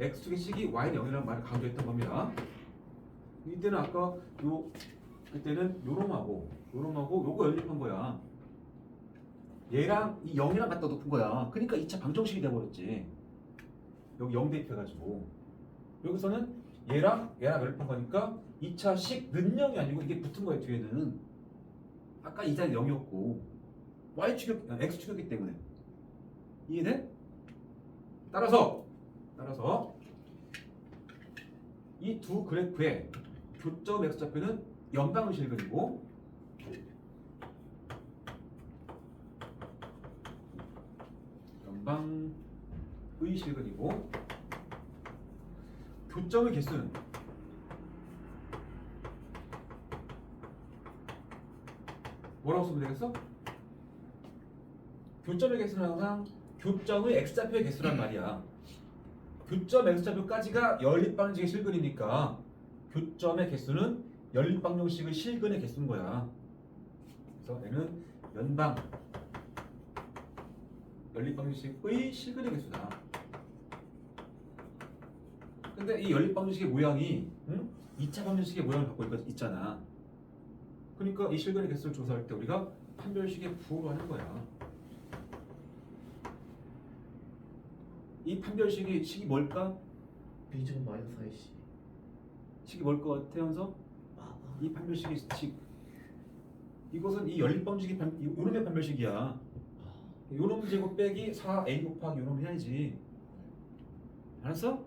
x축의 식이 y는 0이라는 말을 강조했던 겁니다. 이때는 아까 그때는 요놈하고 요거 연립한 거야. 얘랑 이 0이랑 갖다 놓은 거야. 그러니까 2차 방정식이 돼버렸지. 여기 0 대입해가지고 여기서는 얘랑 연립한 거니까 2차 식는 0이 아니고 이게 붙은 거야 뒤에는. 아까 이 자리 0이었고 x축이었기 때문에. 이해돼? 따라서 이 두 그래프의 교점 x좌표는 연방의 실근이고 연방의 실근이고 교점의 개수는 뭐라고 쓰면 되겠어? 교점의 개수는 항상 교점의 x좌표의 개수란 말이야. 교점 x좌표까지가 연립방정식의 실근이니까 교점의 개수는 연립방정식의 실근의 개수인 거야. 그래서 얘는 연방 연립방정식의 실근의 개수다. 근데 이 연립방정식의 모양이 2차 방정식의 모양을 갖고 있잖아. 그러니까 이 실근의 개수를 조사할 때 우리가 판별식의 부호로 하는 거야. 이 판별식이 뭘까? b제곱 마이너스 4ac. 식이 뭘 것 같아, 현서? 이 판별식의 식. 이것은 이 연립방정식의 요놈의 판별식이야. 요놈 제곱 빼기 4a 곱하기 요놈 해야지. 알았어?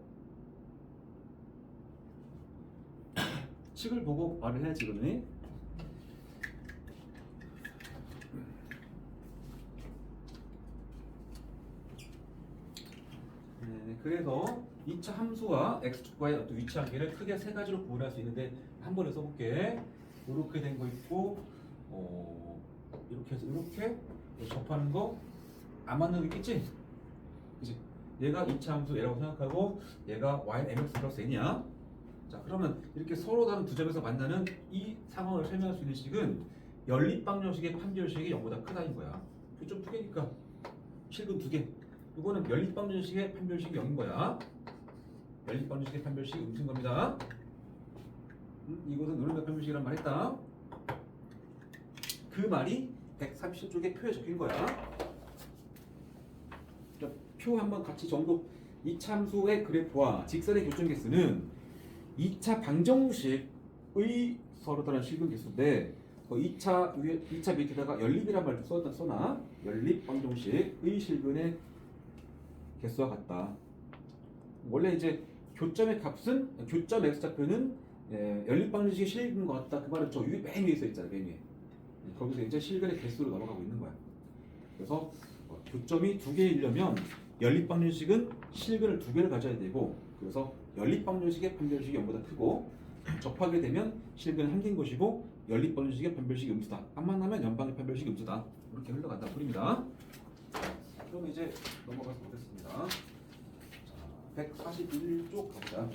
식을 보고 말을 해야지, 그러네. 그래서 2차 함수와 x축과의 어떤 위치 관계를 크게 세 가지로 구분할 수 있는데 한 번에 써볼게. 이렇게 된 거 있고, 이렇게 해서 이렇게 접하는 거 안 맞는 거 있겠지? 그치? 얘가 2차 함수 얘라고 생각하고 얘가 y mx 플러스 n이야. 자, 그러면 이렇게 서로 다른 두 점에서 만나는 이 상황을 설명할 수 있는 식은 연립방정식의 판별식이 0보다 크다인 거야. 교점 두 개니까 실근 두 개. 이거는 연립방정식의 판별식이 0인 거야. 연립방정식의 판별식이 음수인 겁니다. 이것은 노른자 판별식이란 말 했다. 그 말이 130쪽에 표에 적힌 거야. 자, 표 한번 같이 정독. 이 참수의 그래프와 직선의 교점 개수는 2차 방정식의 서로 다른 실근 개수인데 그 2차 밑에다가 연립이란 말도 써나 연립 방정식의 실근의 개수와 같다. 원래 이제 교점의 값은 교점 x좌표는 연립 방정식의 실근과 같다. 그 말은 저 맨 위에 써 있잖아요. 맨 위에. 거기서 이제 실근의 개수로 넘어가고 있는 거야. 그래서 교점이 두 개이려면 연립 방정식은 실근을 두 개를 가져야 되고, 그래서 연립 방정식의 판별식이 0보다 크고 접하게 되면 실근은 한 개인 것이고 연립 방정식의 판별식이 음수다. 안 만나면 연방의 판별식이 음수다. 이렇게 흘러간다 소리입니다. 그럼 이제 넘어가서 보겠습니다. 자, 141쪽 가보자.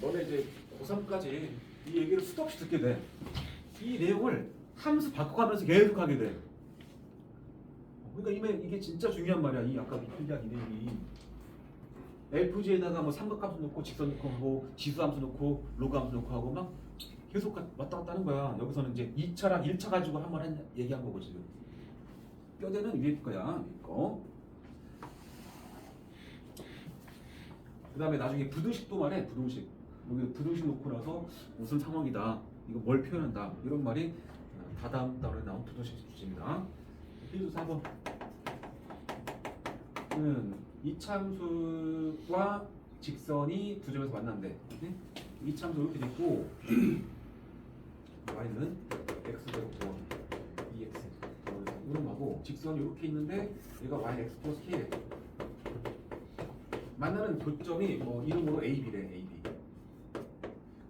너네 이제 고3까지 이 얘기를 수도 없이 듣게 돼. 이 내용을 함수 바꿔가면서 계속 하게 돼. 그러니까 이게 진짜 중요한 말이야. 이 아까 필기한 이 내용이. FG에다가 뭐 삼각함수 넣고 직선 넣고 하고 지수함수 넣고 로그함수 넣고 하고 막 계속 왔다 갔다 하는 거야. 여기서는 이제 2차랑 1차 가지고 한번 얘기한 거고 지금. 뼈대는 위에 거야. 위에 거. 그 다음에 나중에 부등식도 말해. 부등식. 여기 부등식 놓고 나서 무슨 상황이다. 이거 뭘 표현한다. 이런 말이 다다음 달에 나온 부등식 주제입니다. 필수 4번. 이차함수와 직선이 두 점에서 만난대. 이차함수 이렇게 됐고 y는 x제곱 더하기 2x 이름하고 직선이 이렇게 있는데 얘가 y는 x 플러스 k래. 만나는 교점이 뭐 이름으로 AB래. AB.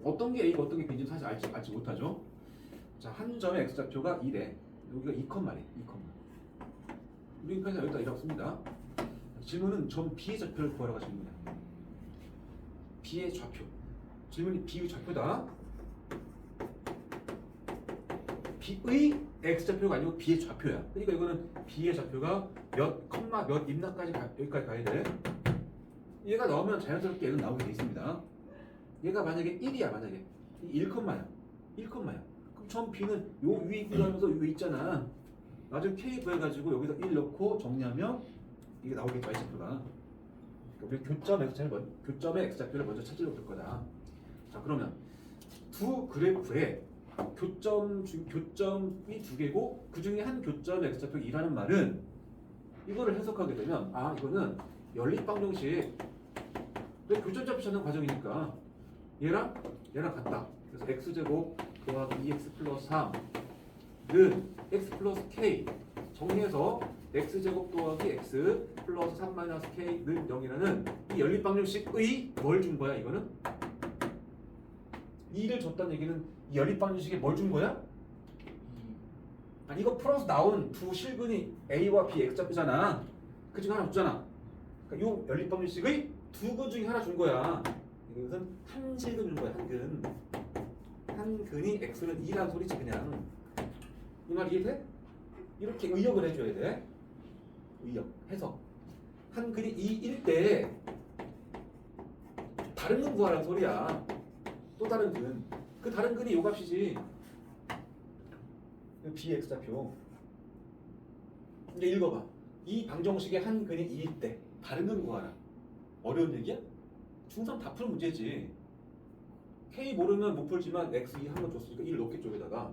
어떤 게 A고 어떤 게 B인지 사실 알지 못하죠. 자, 한 점의 x좌표가 2래. 여기가 2컴마래. 2컴마. 우리 그래서 여기다 이라고 씁니다. 질문은 점 B의 좌표를 구하라고 질문이야. B의 좌표. 질문이 B의 좌표다. B의 x좌표가 아니고 B의 좌표야. 그러니까 이거는 B의 좌표가 몇 컴마 몇 임나까지 여기까지 가야 돼. 얘가 나오면 자연스럽게 얘는 나오게 돼 있습니다. 얘가 만약에 1이야. 만약에 1컴마야. 1컴마야. 그럼 점 B는 요 위에 있기도 하면서 요 위에 있잖아. 나중에 K 구해가지고 여기서 1 넣고 정리하면 이게 나오겠죠. y좌표가. 우리 교점의 x좌표를 먼저 찾으려고 할 거다. 자, 그러면 두 그래프에 교점이 두 개고 그 중에 한 교점의 x좌표가 2라는 말은 이거를 해석하게 되면 이거는 연립방정식 교점좌표 찾는 과정이니까 얘랑 같다. 그래서 x제곱 더하기 2x 플러스 3는 x 플러스 k 정리해서 x제곱 더하기 x 플러스 3 마이너스 k는 0이라는 이 연립방정식의 뭘 준 거야 이거는? 2를 줬다는 얘기는 이 연립방정식에 뭘 준 거야? 아니 이거 풀어서 나온 두 실근이 a와 b x좌표잖아. 그 중에 하나 줬잖아. 그러니까 이 연립방정식의 두 근 중에 하나 준 거야. 이것은 한 실근 준 거야. 한 근이 x는 2라는 소리지 그냥. 이 말 이해돼? 이렇게 의역을 해줘야 돼. 의역, 해석. 한 근이 2일 때 다른 근 구하라는 소리야. 또 다른 근. 그 다른 근이 요 값이지. bx좌표. 이제 읽어봐. 이 방정식의 한 근이 2일 때 다른 근 구하라. 어려운 얘기야? 중3 다 푸는 문제지. k 모르면 못 풀지만 x 2 한 번 줬으니까 1을 넣겠 쪽에다가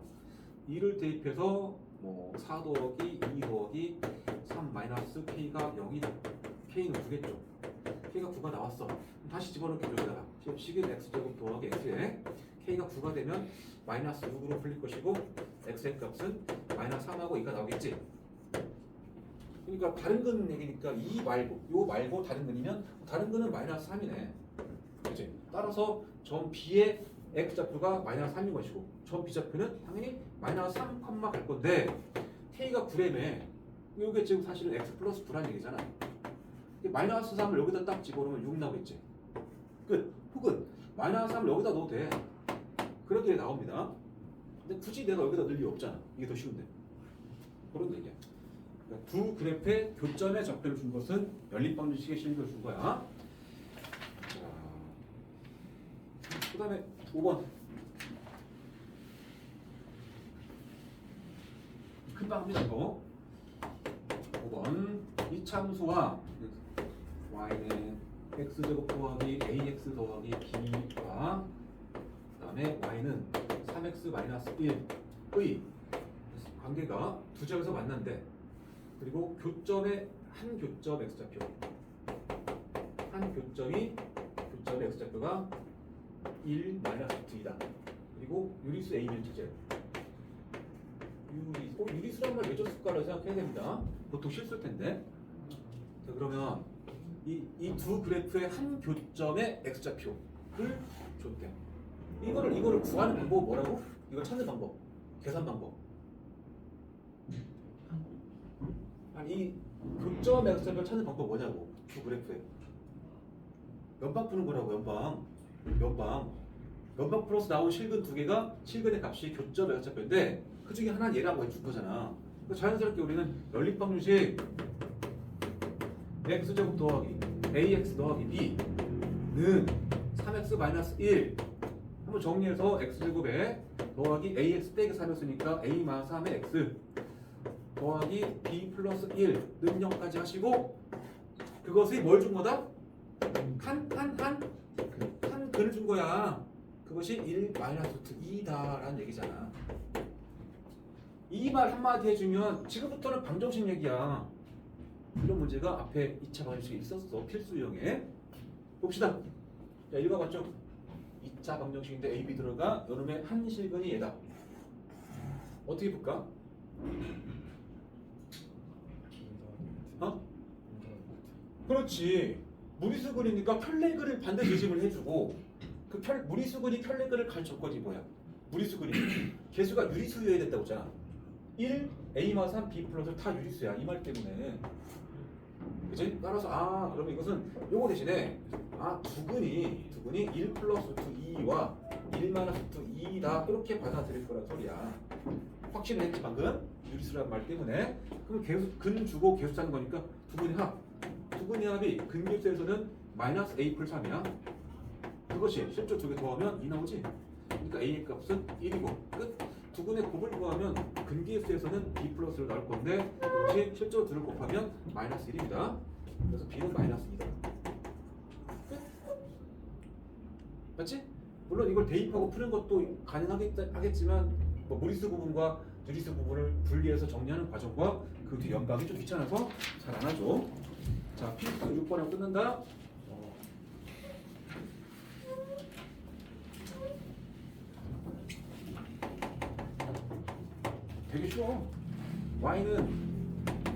2를 대입해서 뭐 4 더하기 2 더하기 3 마이너스 k가 0이다. k는 9겠죠. k가 9가 나왔어. 다시 집어넣게 쪽에다가 식은 x제곱 더하기 x에 k가 9가 되면 마이너스 6으로 풀릴 것이고 x의 값은 마이너스 3하고 2가 나오겠지. 그러니까 다른 근 얘기니까 이 말고 요 말고 다른 근이면 다른 근은 마이너스 3이네. 그치? 따라서 점 B의 x좌표가 마이너스 3인 것이고 점 B좌표는 당연히 마이너스 3, 갈 건데 K가 9래매. 이게 지금 사실은 x 플러스 9라는 얘기잖아. 마이너스 3을 여기다 딱 집어넣으면 6 나오겠지. 끝. 혹은 마이너스 3을 여기다 넣어도 돼. 그래도 얘 나옵니다. 근데 굳이 내가 여기다 넣을 이유 없잖아. 이게 더 쉬운데. 그런 얘기야. 그러니까 두 그래프의 교점의 좌표를 준 것은 연립방정식의 실근을 준 거야. 그 다음에 5번. 금방 합니다 이거. 5번. 이차 함수와 y는 x제곱 더하기 ax 더하기 b와 그다음에 y는 3x 마이너스 1의 관계가 두 점에서 만난대. 그리고 교점의 한 교점 x좌표, 한 교점의 x좌표가 1 마이너스 2이다. 그리고 유리수 a 밀집제. 유리수란 말 왜 줬을까라고 생각해야 됩니다. 보통 실수일 텐데. 자, 그러면 이 두 그래프의 한 교점의 x좌표를 줬대. 이거를 구하는 방법은 뭐라고? 이걸 찾는 방법, 계산 방법. 아니 이 교점 x좌표를 찾는 방법 뭐냐고? 두 그래프에 연방 푸는 거라고. 연방 플러스 나온 실근 두 개가 실근의 값이 교점 x좌표인데 그 중에 하나는 얘라고 해줄 거잖아. 그러니까 자연스럽게 우리는 연립방정식 x제곱 더하기 ax 더하기 b는 3x 마이너스 1 한번 정리해서 x제곱에 더하기 ax 빼기 3였으니까 a 마이너스 3의 x 더하기 b 플러스 1는 0까지 하시고 그것이 뭘 준 거다? 한 근을 준 거야. 그것이 1 마이너스 2다라는 얘기잖아. 이 말 한마디 해주면 지금부터는 방정식 얘기야. 이런 문제가 앞에 2차 방정식에 있었어. 필수 유형에. 봅시다. 자, 읽어봤죠? 2차 방정식인데 A, B 들어가 요놈의 한 실근이 얘다. 어떻게 볼까? 어? 그렇지. 무리수근이니까 편례근을 반드시 의심을 해주고 그 무리수근이 편례근을 갈 조건이 뭐야? 무리수근이 개수가 유리수여야 된다고 했잖아. 1, A 마이너스 3, B 플러스 다 유리수야. 이 말 때문에. 그치? 따라서 그러면 이것은 요거 대신에 두 근이 1 플러스 루트 2와 1 마이너스 루트 2다 이렇게 받아들일 거란 소리야. 확신을 했지 방금? 유리수라는 말 때문에. 그럼 근 주고 개수 찾는 거니까 두 근의 합. 두 근의 합이 근계수에서는 마이너스 A 플 3이야. 그것이 실제 두 개 더하면 2 나오지? 그러니까 A의 값은 1이고 끝. 두 근의 곱을 구하면 근계수에서는 B 플러스를 나올 건데 그것이 실제로 둘을 곱하면 마이너스 1입니다. 그래서 B는 마이너스 2다. 끝. 맞지? 물론 이걸 대입하고 푸는 것도 가능하겠지만 뭐 무리수 부분과 유리수 부분을 분리해서 정리하는 과정과 그 뒤 연방이 좀 귀찮아서 잘 안 하죠. 자, 필수 6번하고 끝난다. 되게 쉬워. y는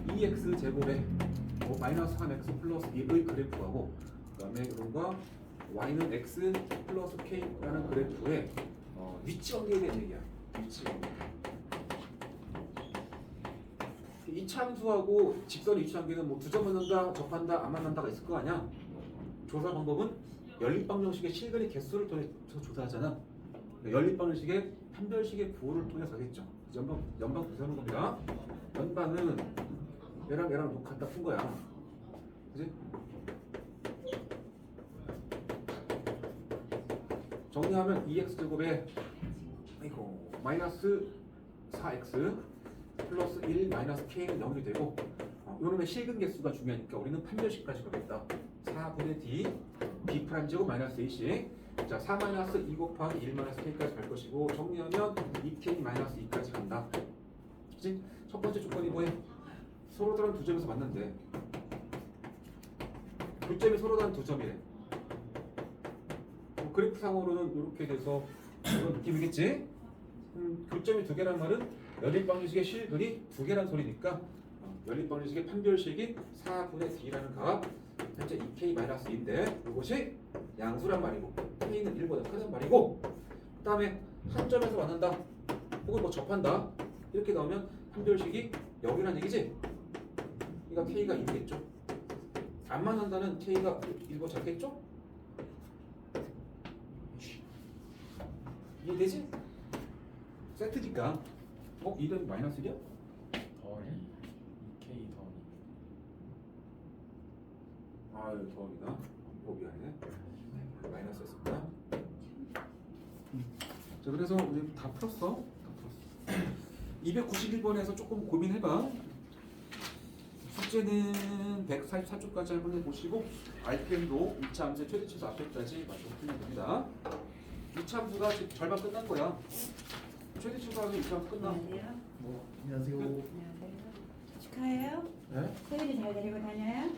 2x 제곱에 마이너스 3x 플러스 1의 그래프하고 그다음에 이런거 y는 x 플러스 k라는 그래프의 위치 관계에 대한 얘기야. 위치 관계. 이 참수하고 직선의 위치 관계는 뭐 두 점 만난다, 접한다, 안 만난다가 있을 거 아니야. 조사 방법은 연립방정식의 실근의 개수를 통해서 조사하잖아. 연립방정식의 판별식의 구호를 통해서 하겠죠. 연방 구사하는 겁니다. 연방은 얘랑 놓고 갖다 푼 거야. 그지? 정리하면 2x제곱에 마이너스 4x 플러스 1 마이너스 k는 0이 되고 요놈의 실근 개수가 중요하니까 우리는 판별식까지 가겠다. 4분의 d b 프라임 제곱 마이너스 a씩 자, 4 마이너스 2 곱하기 1 마이너스 k까지 갈 것이고 정리하면 2k 마이너스 2까지 간다. 그치? 첫 번째 조건이 뭐야? 서로 다른 두 점에서 만난대. 교점이 서로 다른 두 점이래. 그래프상으로는 이렇게 돼서 이런 느낌이겠지? 교점이 두 개란 말은 연립방정식의 실근이 두 개란 소리니까 연립방정식의 판별식이 4분의 d라는 값 현재 2k-2인데 이것이 양수란 말이고 k는 1보다 크단 말이고 그 다음에 한 점에서 만난다 혹은 뭐 접한다 이렇게 나오면 판별식이 0이란 얘기지? 그러니까 k가 1이겠죠? 안 만난다는 k가 1보다 작겠죠? 이해되지? 세트니까 2는 마이너스 1이야? 더하기 2k 더하기 아유 더합니다. 미안해. 마이너스였습니다. 자 그래서 우리 다 풀었어. 291번에서 조금 고민해봐. 숙제는 144쪽까지 한번 해보시고 RPM도 2차 함수의 최대치수 앞에까지 맞춰 풀면 됩니다. 2차 함수가 지금 절반 끝난 거야. 최대치수 하면 2차 함수 끝나. 안녕하세요. 안녕하세요. 안녕하세요. 축하해요. 네? 소연이 잘 데리고 다녀요.